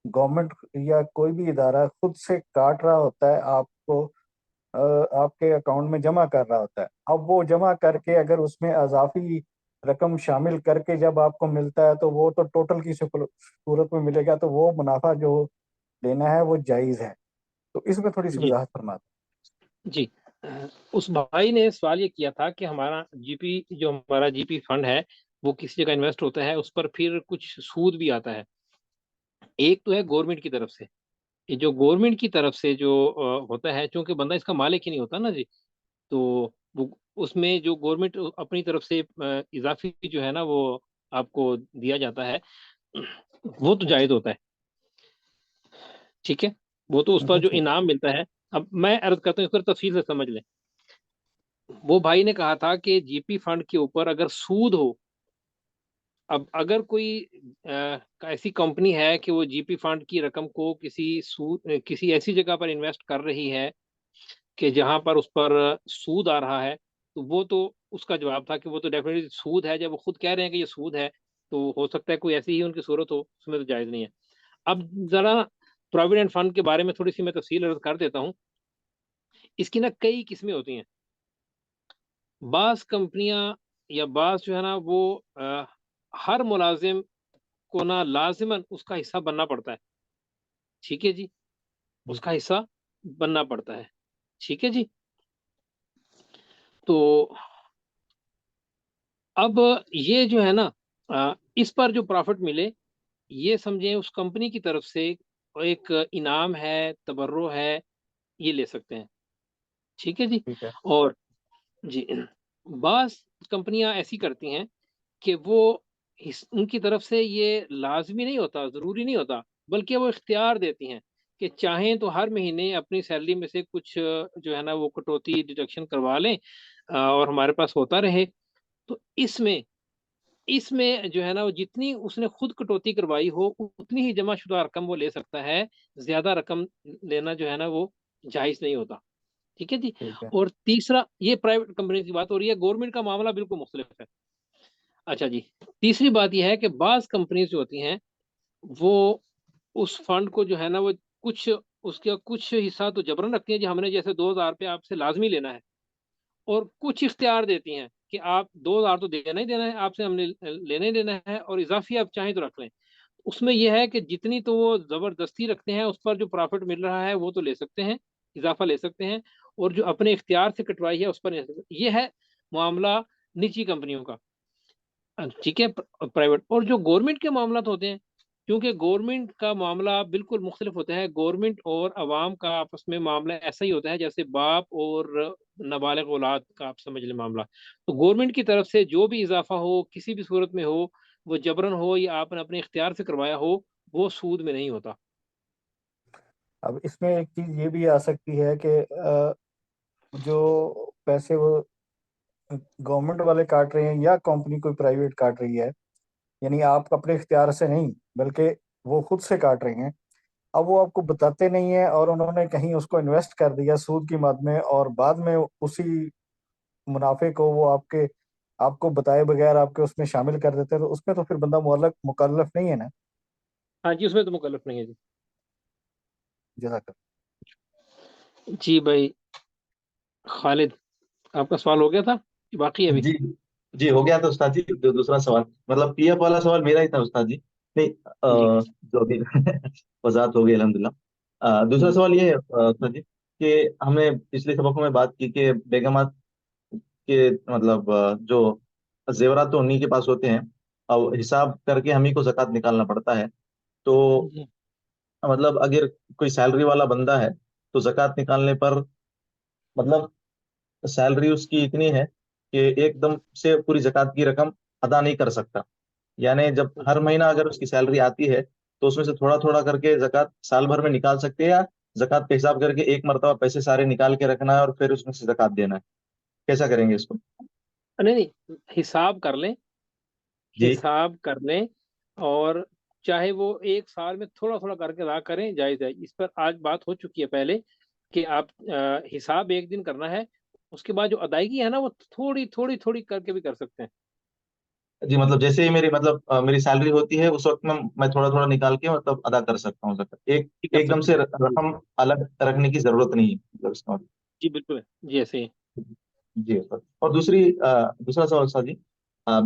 گورنمنٹ یا کوئی بھی ادارہ خود سے کاٹ رہا ہوتا ہے، آپ کو آپ کے اکاؤنٹ میں جمع کر رہا ہوتا ہے، اب وہ جمع کر کے اگر اس میں اضافی رقم شامل کر کے جب آپ کو ملتا ہے تو وہ تو ٹوٹل کی صورت میں ملے گا، تو وہ منافع جو لینا ہے وہ جائز ہے۔ تو اس میں تھوڑی سی جی وضاحت فرما دیں۔ جی اس بھائی نے سوال یہ کیا تھا کہ ہمارا جی پی فنڈ ہے وہ کسی جگہ انویسٹ ہوتا ہے، اس پر پھر کچھ سود بھی آتا ہے۔ ایک تو ہے گورنمنٹ کی طرف سے، یہ جو گورنمنٹ کی طرف سے جو ہوتا ہے، چونکہ بندہ اس کا مالک ہی نہیں ہوتا نا جی، تو وہ اس میں جو گورنمنٹ اپنی طرف سے اضافی جو ہے نا وہ آپ کو دیا جاتا ہے، وہ تو جائز ہوتا ہے، ٹھیک ہے، وہ تو اس پر جو انعام ملتا ہے۔ اب میں عرض کرتا ہوں، اس پر تفصیل سے سمجھ لیں۔ وہ بھائی نے کہا تھا کہ جی پی فنڈ کے اوپر اگر سود ہو، اب اگر کوئی ایسی کمپنی ہے کہ وہ جی پی فنڈ کی رقم کو کسی ایسی جگہ پر انویسٹ کر رہی ہے کہ جہاں پر اس پر سود آ رہا ہے، تو وہ تو اس کا جواب تھا کہ وہ تو ڈیفینیٹلی سود ہے، جب وہ خود کہہ رہے ہیں کہ یہ سود ہے تو ہو سکتا ہے کوئی ایسی ہی ان کی صورت ہو، اس میں تو جائز نہیں ہے۔ اب ذرا پروویڈنٹ فنڈ کے بارے میں تھوڑی سی میں تفصیل عرض کر دیتا ہوں۔ اس کی نا کئی قسمیں ہوتی ہیں، بعض کمپنیاں یا بعض جو ہے نا وہ ہر ملازم کو نا لازماً اس کا حصہ بننا پڑتا ہے، ٹھیک ہے جی، اس کا حصہ بننا پڑتا ہے، ٹھیک ہے جی۔ تو اب یہ جو ہے نا اس پر جو پروفٹ ملے، یہ سمجھیں اس کمپنی کی طرف سے ایک انعام ہے، تبرع ہے، یہ لے سکتے ہیں، ٹھیک ہے جی۔ ٹھیک ہے، اور جی بعض کمپنیاں ایسی کرتی ہیں کہ وہ ان کی طرف سے یہ لازمی نہیں ہوتا، ضروری نہیں ہوتا، بلکہ وہ اختیار دیتی ہیں کہ چاہیں تو ہر مہینے اپنی سیلری میں سے کچھ جو ہے نا وہ کٹوتی ڈیڈکشن کروا لیں اور ہمارے پاس ہوتا رہے۔ تو اس میں جو ہے نا وہ جتنی اس نے خود کٹوتی کروائی ہو اتنی ہی جمع شدہ رقم وہ لے سکتا ہے، زیادہ رقم لینا جو ہے نا وہ جائز نہیں ہوتا، ٹھیک ہے جی۔ ٹھیک ہے، اور تیسرا، یہ پرائیویٹ کمپنی کی بات ہو رہی ہے، گورنمنٹ کا معاملہ بالکل مختلف ہے۔ اچھا جی، تیسری بات یہ ہے کہ بعض کمپنیز جو ہوتی ہیں وہ اس فنڈ کو جو ہے نا وہ اس کا کچھ حصہ تو جبرن رکھتی ہیں، جی ہم نے جیسے 2000 روپے آپ سے لازمی لینا ہے، اور کچھ اختیار دیتی ہیں کہ آپ 2000 تو دینا ہی دینا ہے، آپ سے ہم نے لینا ہی لینا ہے، اور اضافی آپ چاہیں تو رکھ لیں۔ اس میں یہ ہے کہ جتنی تو وہ زبردستی رکھتے ہیں، اس پر جو پروفٹ مل رہا ہے وہ تو لے سکتے ہیں، اضافہ لے سکتے ہیں، اور جو اپنے اختیار سے کٹوائی ہے اس پر نہیں لے سکتے۔ یہ ہے معاملہ نجی کمپنیوں کا، ٹھیک ہے۔ پرائیویٹ اور جو گورنمنٹ کے معاملات ہوتے ہیں، کیونکہ گورنمنٹ کا معاملہ بالکل مختلف ہوتا ہے، گورنمنٹ اور عوام کا آپس میں معاملہ ایسا ہی ہوتا ہے جیسے باپ اور نابالغ اولاد کا آپ سمجھ لیں معاملہ۔ تو گورنمنٹ کی طرف سے جو بھی اضافہ ہو کسی بھی صورت میں ہو، وہ جبرن ہو یا آپ نے اپنے اختیار سے کروایا ہو، وہ سود میں نہیں ہوتا، اب اس میں ایک چیز یہ بھی آ سکتی ہے کہ جو پیسے وہ گورنمنٹ والے کاٹ رہے ہیں یا کمپنی کوئی پرائیویٹ کاٹ رہی ہے، یعنی آپ اپنے اختیار سے نہیں بلکہ وہ خود سے کاٹ رہی ہیں، اب وہ آپ کو بتاتے نہیں ہیں اور انہوں نے کہیں اس کو انویسٹ کر دیا سود کی مد میں، اور بعد میں اسی منافع کو وہ آپ کو بتائے بغیر آپ کے اس میں شامل کر دیتے ہیں، تو اس میں تو پھر بندہ مکلف نہیں ہے نا۔ ہاں جی، اس میں تو مکلف نہیں ہے جی۔ جزاک جی بھائی خالد، آپ کا سوال ہو گیا تھا کہ باقی ہے ابھی؟ جی جی ہو گیا تھا استاد جی، دوسرا سوال مطلب پی ایف والا سوال میرا ہی تھا استاد جی، نہیں جی جو بھی وضاحت ہو گئی الحمدللہ۔ دوسرا سوال یہ ہے استاد جی کہ ہم نے پچھلے سبقوں میں بات کی کہ بیگمات کے مطلب جو زیورات تو انہی کے پاس ہوتے ہیں اور حساب کر کے ہم ہی کو زکوٰۃ نکالنا پڑتا ہے، تو جی مطلب اگر کوئی سیلری والا بندہ ہے تو زکوٰۃ نکالنے پر مطلب سیلری اس کی اتنی ہے کہ ایک دم سے پوری زکوٰۃ کی رقم ادا نہیں کر سکتا، یعنی جب ہر مہینہ اگر اس کی سیلری آتی ہے تو اس میں سے تھوڑا تھوڑا کر کے زکوٰۃ سال بھر میں نکال سکتے ہیں، یا زکوٰۃ کا حساب کر کے ایک مرتبہ پیسے سارے نکال کے رکھنا ہے اور پھر اس میں سے زکوٰۃ دینا ہے، کیسا کریں گے اس کو؟ نہیں، حساب کر لیں، جی حساب کر لیں، اور چاہے وہ ایک سال میں تھوڑا تھوڑا کر کے ادا کریں، جائز ہے۔ اس پر آج بات ہو چکی ہے پہلے کہ آپ حساب ایک دن کرنا ہے، اس کے بعد جو ادائیگی ہے نا وہ تھوڑی تھوڑی تھوڑی کر کے بھی کر سکتے ہیں۔ جی مطلب جیسے ہی میری مطلب میری سیلری ہوتی ہے اس وقت میں تھوڑا تھوڑا نکال کے مطلب ادا کر سکتا ہوں زکوٰۃ، کر ایک دم سکتے سے ہیں رقم الگ رکھنے کی ضرورت نہیں ہے مطلب اس کا مطلب۔ جی بالکل، جی ایسے ہی۔ جی استاد، اور دوسرا سوال استاد جی،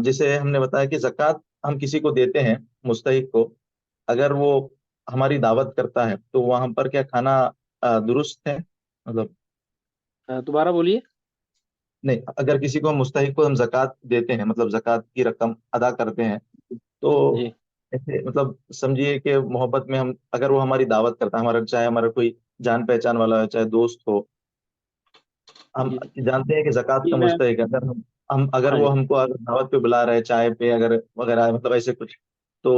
جیسے ہم نے بتایا کہ زکوٰۃ ہم کسی کو دیتے ہیں مستحق کو، اگر وہ ہماری دعوت کرتا ہے تو وہاں پر کیا کھانا درست ہے مطلب؟ دوبارہ بولیے۔ نہیں، اگر کسی کو مستحق کو ہم زکوٰۃ دیتے ہیں مطلب زکوٰۃ کی رقم ادا کرتے ہیں تو جی ایسے مطلب سمجھیے کہ محبت میں ہم اگر وہ ہماری دعوت کرتا ہے، ہمارا چاہے ہمارا کوئی جان پہچان والا ہے چاہے دوست ہو، ہم جی جانتے ہیں کہ زکوٰۃ جی کا میں مستحق ہے، اگر ہاں جی وہ ہم کو اگر دعوت پہ بلا رہے ہیں چائے پہ اگر وغیرہ مطلب ایسے کچھ، تو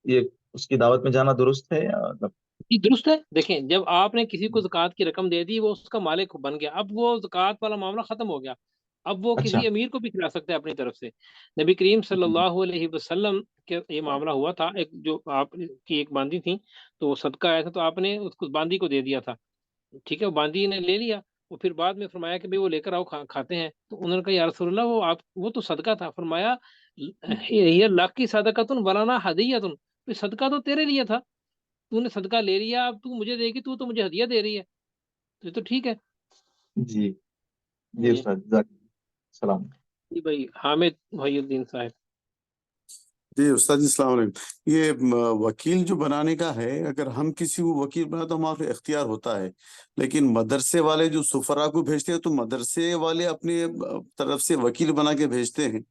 یہ اس کی دعوت میں جانا درست ہے یا مطلب؟ جی درست ہے۔ دیکھیں، جب آپ نے کسی کو زکوٰۃ کی رقم دے دی، وہ اس کا مالک بن گیا، اب وہ زکوٰۃ والا معاملہ ختم ہو گیا، اب وہ اچھا کسی امیر کو بھی کھلا سکتا ہے اپنی طرف سے۔ نبی کریم صلی اللہ علیہ وسلم کے یہ معاملہ ہوا تھا، ایک جو آپ کی ایک باندی تھی تو وہ صدقہ آیا تھا، تو آپ نے اس کو باندی کو دے دیا تھا، ٹھیک ہے، وہ باندی نے لے لیا، وہ پھر بعد میں فرمایا کہ بھئی وہ لے کر آؤ، کھاتے ہیں، تو انہوں نے کہا یا رسول اللہ وہ تو صدقہ تھا، فرمایا یہ لاکھ کی صدقۃ ولانا ہدیۃ، صدقہ تو تیرے لیے تھا، تو نے صدقہ لے لیا، اب تو مجھے دے گی، تو مجھے ہدیہ دے رہی ہے، تو یہ تو ٹھیک ہے۔ جی جی جی استاد جزاک اللہ، السلام۔ جی بھائی حامد محی الدین صاحب۔ جی استاد جی السلام علیکم، یہ وکیل جو بنانے کا ہے، اگر ہم کسی کو وکیل بنا تو ہمارا اختیار ہوتا ہے، لیکن مدرسے والے جو سفرا کو بھیجتے ہیں تو مدرسے والے اپنے طرف سے وکیل بنا کے بھیجتے ہیں،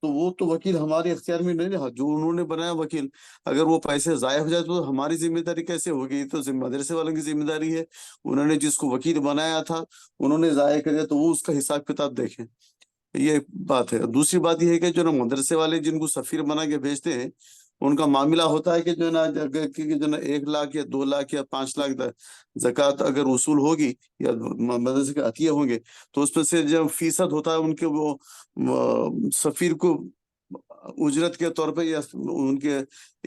تو وہ تو وکیل ہمارے اختیار میں نہیں رہا، جو انہوں نے بنایا وکیل، اگر وہ پیسے ضائع ہو جائے تو ہماری ذمہ داری کیسے ہوگی؟ تو مدرسے والوں کی ذمہ داری ہے، انہوں نے جس کو وکیل بنایا تھا انہوں نے ضائع کر دیا تو وہ اس کا حساب کتاب دیکھیں، یہ بات ہے۔ دوسری بات یہ ہے کہ جو نا مدرسے والے جن کو سفیر بنا کے بھیجتے ہیں ان کا معاملہ ہوتا ہے کہ جو نا جو نا 1 لاکھ یا 2 لاکھ یا 5 لاکھ زکوٰۃ اگر وصول ہوگی یا مدرسے کے عطیہ ہوں گے تو اس میں سے جو فیصد ہوتا ہے ان کے وہ سفیر کو اجرت کے طور پہ یا ان کے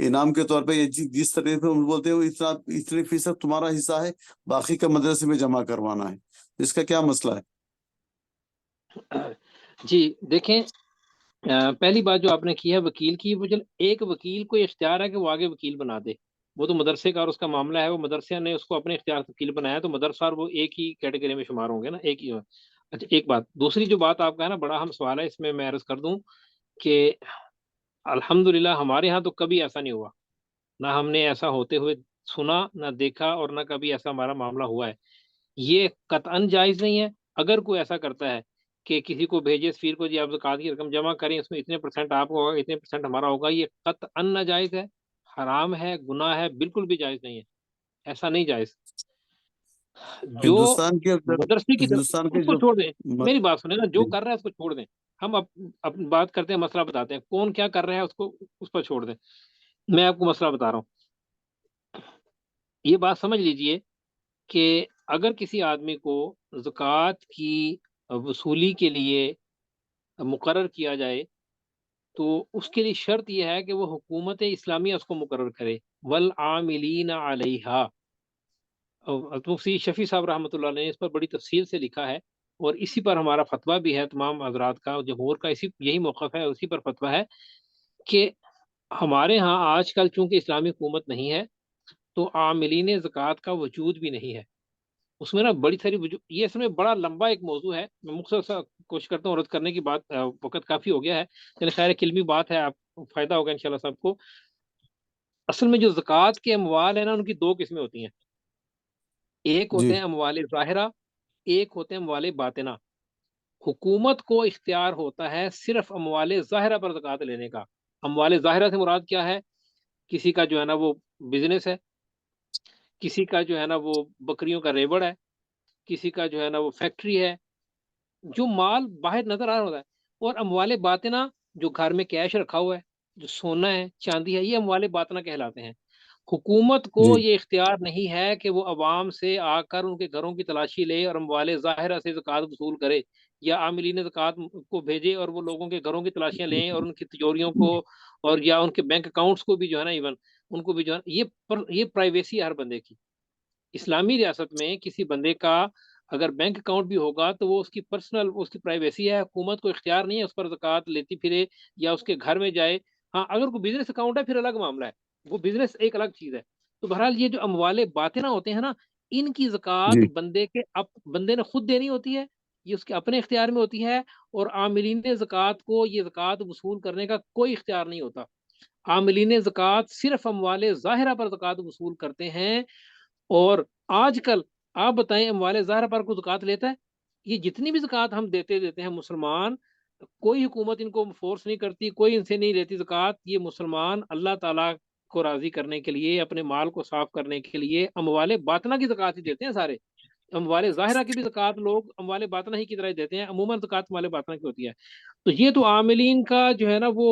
انعام کے طور پہ جس طرح پہ بولتے ہیں اتنے فیصد تمہارا حصہ ہے، باقی کا مدرسے میں جمع کروانا ہے، اس کا کیا مسئلہ ہے؟ جی دیکھیں، پہلی بات جو آپ نے کی ہے وکیل کی، وہ ایک وکیل کو اختیار ہے کہ وہ آگے وکیل بنا دے، وہ تو مدرسے کا اور اس کا معاملہ ہے، وہ مدرسے نے اس کو اپنے اختیار سے وکیل بنایا، تو مدرسہ اور وہ ایک ہی کیٹیگری میں شمار ہوں گے نا، ایک ہی۔ اچھا ایک بات، دوسری جو بات آپ کا ہے نا بڑا اہم سوال ہے، اس میں عرض کر دوں کہ الحمدللہ ہمارے ہاں تو کبھی ایسا نہیں ہوا، نہ ہم نے ایسا ہوتے ہوئے سنا، نہ دیکھا، اور نہ کبھی ایسا ہمارا معاملہ ہوا ہے۔ یہ قطعاً جائز نہیں ہے۔ اگر کوئی ایسا کرتا ہے کہ کسی کو بھیجے سفیر کو، جی آپ زکوٰۃ کی رقم جمع کریں، اس میں اتنے % آپ کو ہوگا، اتنے % ہمارا ہوگا، یہ قطعاً ناجائز ہے، حرام ہے، گناہ ہے، بالکل بھی جائز نہیں ہے، ایسا نہیں جائز۔ جو ہندوستان کے مدرسے کی طرف، ہندوستان کے اس کو جو چھوڑ دیں، میری بات سنیں نا، جو کر رہا ہے اس کو چھوڑ دیں، ہم اپنی بات کرتے ہیں، مسئلہ بتاتے ہیں، کون کیا کر رہا ہے اس کو، اس پر چھوڑ دیں۔ میں آپ کو مسئلہ بتا رہا ہوں، یہ بات سمجھ لیجئے کہ اگر کسی آدمی کو زکوٰۃ کی وصولی کے لیے مقرر کیا جائے تو اس کے لیے شرط یہ ہے کہ وہ حکومت اسلامیہ اس کو مقرر کرے، والعاملین علیہا۔ مفتی شفیع صاحب رحمۃ اللہ نے اس پر بڑی تفصیل سے لکھا ہے، اور اسی پر ہمارا فتویٰ بھی ہے تمام حضرات کا، جمہور کا یہی موقف ہے، اسی پر فتویٰ ہے کہ ہمارے ہاں آج کل چونکہ اسلامی حکومت نہیں ہے تو عاملین زکوٰۃ کا وجود بھی نہیں ہے۔ اس میں نا بڑی ساری یہ اس میں بڑا لمبا ایک موضوع ہے، میں مختصر کوشش کرتا ہوں رد کرنے کی بات، وقت کافی ہو گیا ہے، یعنی خیر علمی بات ہے، آپ کو فائدہ ہوگا انشاءاللہ صاحب کو۔ اصل میں جو زکوٰۃ کے اموال ہیں نا، ان کی دو قسمیں ہوتی ہیں، ایک ہوتے ہیں اموال ظاہرہ، ایک ہوتے ہیں اموال باطنہ۔ حکومت کو اختیار ہوتا ہے صرف اموال ظاہرہ پر زکوٰۃ لینے کا۔ اموال ظاہرہ سے مراد کیا ہے؟ کسی کا جو ہے نا وہ بزنس ہے، کسی کا جو ہے نا وہ بکریوں کا ریوڑ ہے، کسی کا جو ہے نا وہ فیکٹری ہے، جو مال باہر نظر آ رہا ہوتا ہے۔ اور اموال باطنہ جو گھر میں کیش رکھا ہوا ہے، جو سونا ہے، چاندی ہے، یہ اموال باطنہ کہلاتے ہیں۔ حکومت کو یہ اختیار نہیں ہے کہ وہ عوام سے آ کر ان کے گھروں کی تلاشی لے اور اموال ظاہرہ سے زکوٰۃ وصول کرے، یا عاملین زکوٰۃ کو بھیجے اور وہ لوگوں کے گھروں کی تلاشیاں لیں اور ان کی تجوریوں کو اور یا ان کے بینک اکاؤنٹس کو بھی جو ہے نا ایون ان کو بھی جو ہے یہ پرائیویسی ہے ہر بندے کی۔ اسلامی ریاست میں کسی بندے کا اگر بینک اکاؤنٹ بھی ہوگا تو وہ اس کی پرسنل، اس کی پرائیویسی ہے، حکومت کو اختیار نہیں ہے اس پر زکوٰۃ لیتی پھرے یا اس کے گھر میں جائے۔ ہاں اگر کوئی بزنس اکاؤنٹ ہے پھر الگ معاملہ ہے، وہ بزنس ایک الگ چیز ہے۔ تو بہرحال یہ جو اموال باطنہ ہوتے ہیں نا، ان کی زکوٰۃ بندے نے خود دینی ہوتی ہے، یہ اس کے اپنے اختیار میں ہوتی ہے، اور عاملین زکوٰۃ کو یہ زکوٰۃ وصول کرنے کا کوئی اختیار نہیں ہوتا۔ عاملین زکوٰۃ صرف اموال ظاہرہ پر زکوٰۃ وصول کرتے ہیں۔ اور آج کل آپ بتائیں اموال ظاہرہ پر کوئی زکوٰۃ لیتا ہے؟ یہ جتنی بھی زکوٰۃ ہم دیتے ہیں مسلمان، کوئی حکومت ان کو فورس نہیں کرتی، کوئی ان سے نہیں لیتی زکوٰۃ۔ یہ مسلمان اللہ تعالیٰ کو راضی کرنے کے لیے، اپنے مال کو صاف کرنے کے لیے اموال باطنہ کی زکوٰۃ ہی دیتے ہیں سارے۔ اموال ظاہرہ کی بھی زکوٰۃ لوگ اموال باطنہ ہی کی طرح دیتے ہیں، عموماً زکوٰۃ اموال باطنہ کی ہوتی ہے۔ تو یہ تو عاملین کا جو ہے نا وہ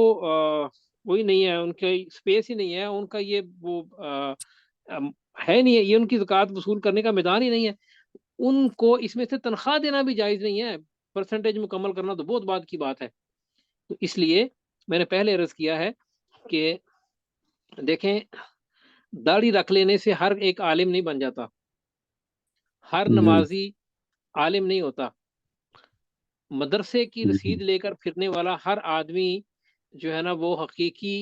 وہی نہیں ہے، ان کا اسپیس ہی نہیں ہے، ان کا یہ وہ ہے نہیں ہے، یہ ان کی زکوٰۃ وصول کرنے کا میدان ہی نہیں ہے۔ ان کو اس میں سے تنخواہ دینا بھی جائز نہیں ہے، پرسنٹیج مکمل کرنا تو بہت بات کی بات ہے۔ تو اس لیے میں نے پہلے عرض کیا ہے کہ دیکھیں، داڑھی رکھ لینے سے ہر ایک عالم نہیں بن جاتا، ہر نمازی عالم نہیں ہوتا، مدرسے کی رسید لے کر پھرنے والا ہر آدمی جو ہے نا وہ حقیقی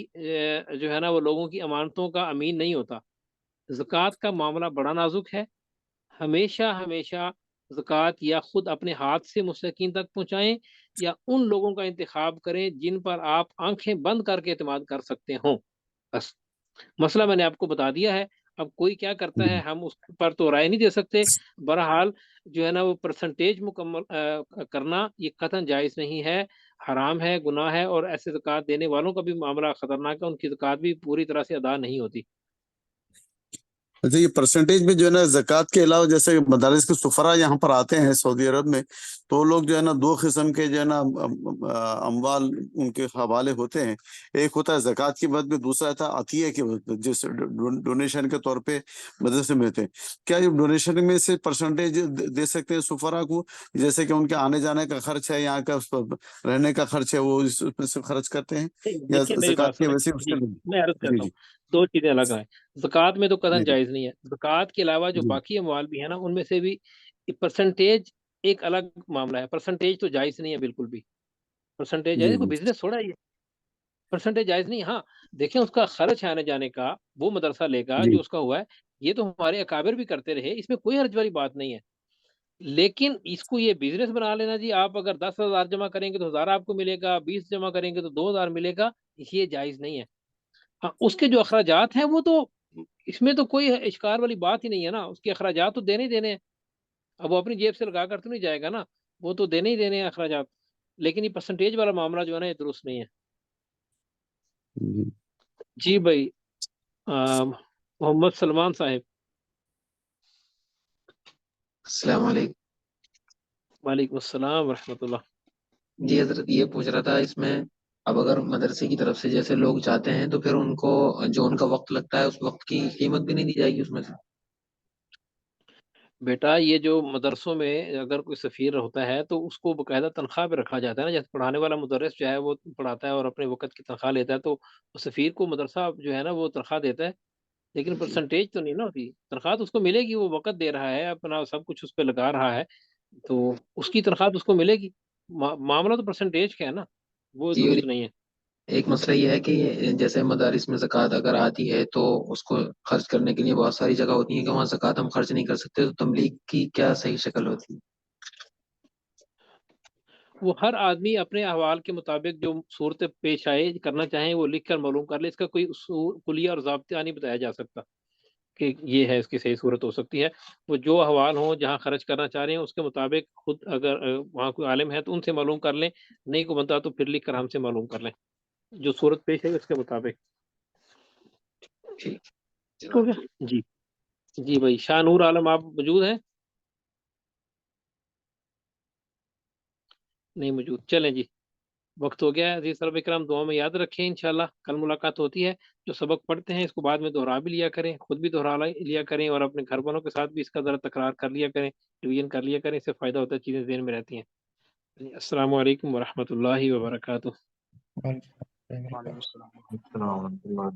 جو ہے نا وہ لوگوں کی امانتوں کا امین نہیں ہوتا۔ زکوٰۃ کا معاملہ بڑا نازک ہے، ہمیشہ زکوٰۃ یا خود اپنے ہاتھ سے مستحقین تک پہنچائیں یا ان لوگوں کا انتخاب کریں جن پر آپ آنکھیں بند کر کے اعتماد کر سکتے ہوں۔ بس مسئلہ میں نے آپ کو بتا دیا ہے، اب کوئی کیا کرتا ہے ہم اس پر تو رائے نہیں دے سکتے۔ بہرحال جو ہے نا وہ پرسنٹیج مکمل کرنا یہ قطعاً جائز نہیں ہے، حرام ہے، گناہ ہے، اور ایسے زکوٰۃ دینے والوں کا بھی معاملہ خطرناک ہے، ان کی زکوٰۃ بھی پوری طرح سے ادا نہیں ہوتی۔ اچھا، یہ پرسنٹیج میں جو ہے نا زکوٰۃ کے علاوہ جیسے مدارس کے سفرا یہاں پر آتے ہیں سعودی عرب میں، تو وہ لوگ جو ہے نا دو قسم کے جو ہے نا اموال ان کے حوالے ہوتے ہیں۔ ایک ہوتا ہے زکوٰۃ کی بات میں، دوسرا تھا عطیہ کی جس ڈونیشن کے طور پہ مدرسے میں ہوتے ہیں۔ کیا یہ ڈونیشن میں سے پرسنٹیج دے سکتے ہیں سفرا کو، جیسے کہ ان کے آنے جانے کا خرچ ہے، یہاں کا رہنے کا خرچ ہے، وہ اس میں سے خرچ کرتے ہیں یا دیکھیے میری بات زکوٰۃ کی سنیں، وجہ سے اس کے میں عرض جی کرتا ہوں، دو چیزیں الگ ہیں۔ زکوٰۃ میں تو قطعاً جی جائز نہیں ہے، زکوٰۃ کے علاوہ جو باقی اموال بھی ہیں نا ان میں سے بھی پرسنٹیج ایک الگ معاملہ ہے۔ پرسنٹیج تو جائز نہیں ہے بالکل بھی، پرسنٹیج جائز کوئی بزنس تھوڑا ہے یہ، پرسنٹیج جائز نہیں۔ ہاں دیکھیں اس کا خرچ آنے جانے کا وہ مدرسہ لے گا جو اس کا ہوا ہے، یہ تو ہمارے اکابر بھی کرتے رہے، اس میں کوئی حرج والی بات نہیں ہے۔ لیکن اس کو یہ بزنس بنا لینا جی، آپ اگر 10,000 جمع کریں گے تو 1,000 آپ کو ملے گا، 20 جمع کریں گے تو 2,000 ملے گا، یہ جائز نہیں ہے۔ ہاں اس کے جو اخراجات ہیں وہ تو اس میں تو کوئی اشکار والی بات ہی نہیں ہے نا، اس کے اخراجات تو دینے ہی دینے ہیں۔ اب وہ اپنی جیب سے لگا کر تو نہیں جائے گا نا، وہ تو دینے ہی دینے ہیں اخراجات۔ لیکن یہ پرسنٹیج والا معاملہ جو ہے نا یہ درست نہیں ہے۔ جی بھائی محمد سلمان صاحب، السلام علیکم۔ وعلیکم السلام ورحمۃ اللہ۔ جی حضرت یہ پوچھ رہا تھا، اس میں اب اگر مدرسے کی طرف سے جیسے لوگ چاہتے ہیں تو پھر ان کو جو ان کا وقت لگتا ہے اس وقت کی قیمت بھی نہیں دی جائے گی اس میں سے؟ بیٹا یہ جو مدرسوں میں اگر کوئی سفیر ہوتا ہے تو اس کو باقاعدہ تنخواہ پہ رکھا جاتا ہے نا، جیسے پڑھانے والا مدرس جو ہے وہ پڑھاتا ہے اور اپنے وقت کی تنخواہ لیتا ہے، تو سفیر کو مدرسہ جو ہے نا وہ تنخواہ دیتا ہے، لیکن پرسنٹیج تو نہیں نا ہوتی، تنخواہ تو اس کو ملے گی، وہ وقت دے رہا ہے اپنا، سب کچھ اس پہ لگا رہا ہے، تو اس کی تنخواہ تو اس کو ملے گی، معاملہ تو پرسنٹیج کا ہے نا، وہ جی، اور درست نہیں ہے۔ ایک مسئلہ یہ ہے کہ جیسے مدارس میں زکوٰۃ اگر آتی ہے تو اس کو خرچ کرنے کے لیے بہت ساری جگہ ہوتی ہیں کہ وہاں زکوٰۃ ہم خرچ نہیں کر سکتے، تو تبلیغ کی کیا صحیح شکل ہوتی ہے؟ وہ ہر آدمی اپنے احوال کے مطابق جو صورت پیش آئے کرنا چاہیں وہ لکھ کر معلوم کر لے، اس کا کوئی اصول کلیہ اور ضابطہ نہیں بتایا جا سکتا کہ یہ ہے اس کی صحیح صورت ہو سکتی ہے، وہ جو احوال ہوں جہاں خرچ کرنا چاہ رہے ہیں اس کے مطابق خود اگر وہاں کوئی عالم ہے تو ان سے معلوم کر لیں، نہیں کو بنتا تو پھر لکھ کر ہم سے معلوم کر لیں جو صورت پیش ہے اس کے مطابق۔ ٹھیک ہو گیا جی؟ جی بھائی، شاہ نور عالم آپ موجود ہیں؟ نہیں موجود، چلیں جی، وقت ہو گیا ہے۔ عزیز طلبہ کرام دعا میں یاد رکھیں، انشاءاللہ کل ملاقات ہوتی ہے۔ جو سبق پڑھتے ہیں اس کو بعد میں دوہرا بھی لیا کریں، خود بھی دوہرا لیا کریں اور اپنے گھر والوں کے ساتھ بھی اس کا ذرا تکرار کر لیا کریں، ریویژن کر لیا کریں، اس سے فائدہ ہوتا ہے، چیزیں ذہن میں رہتی ہیں۔ السلام علیکم ورحمۃ اللہ وبرکاتہ۔ وعلیکم السلام ورحمۃ اللہ۔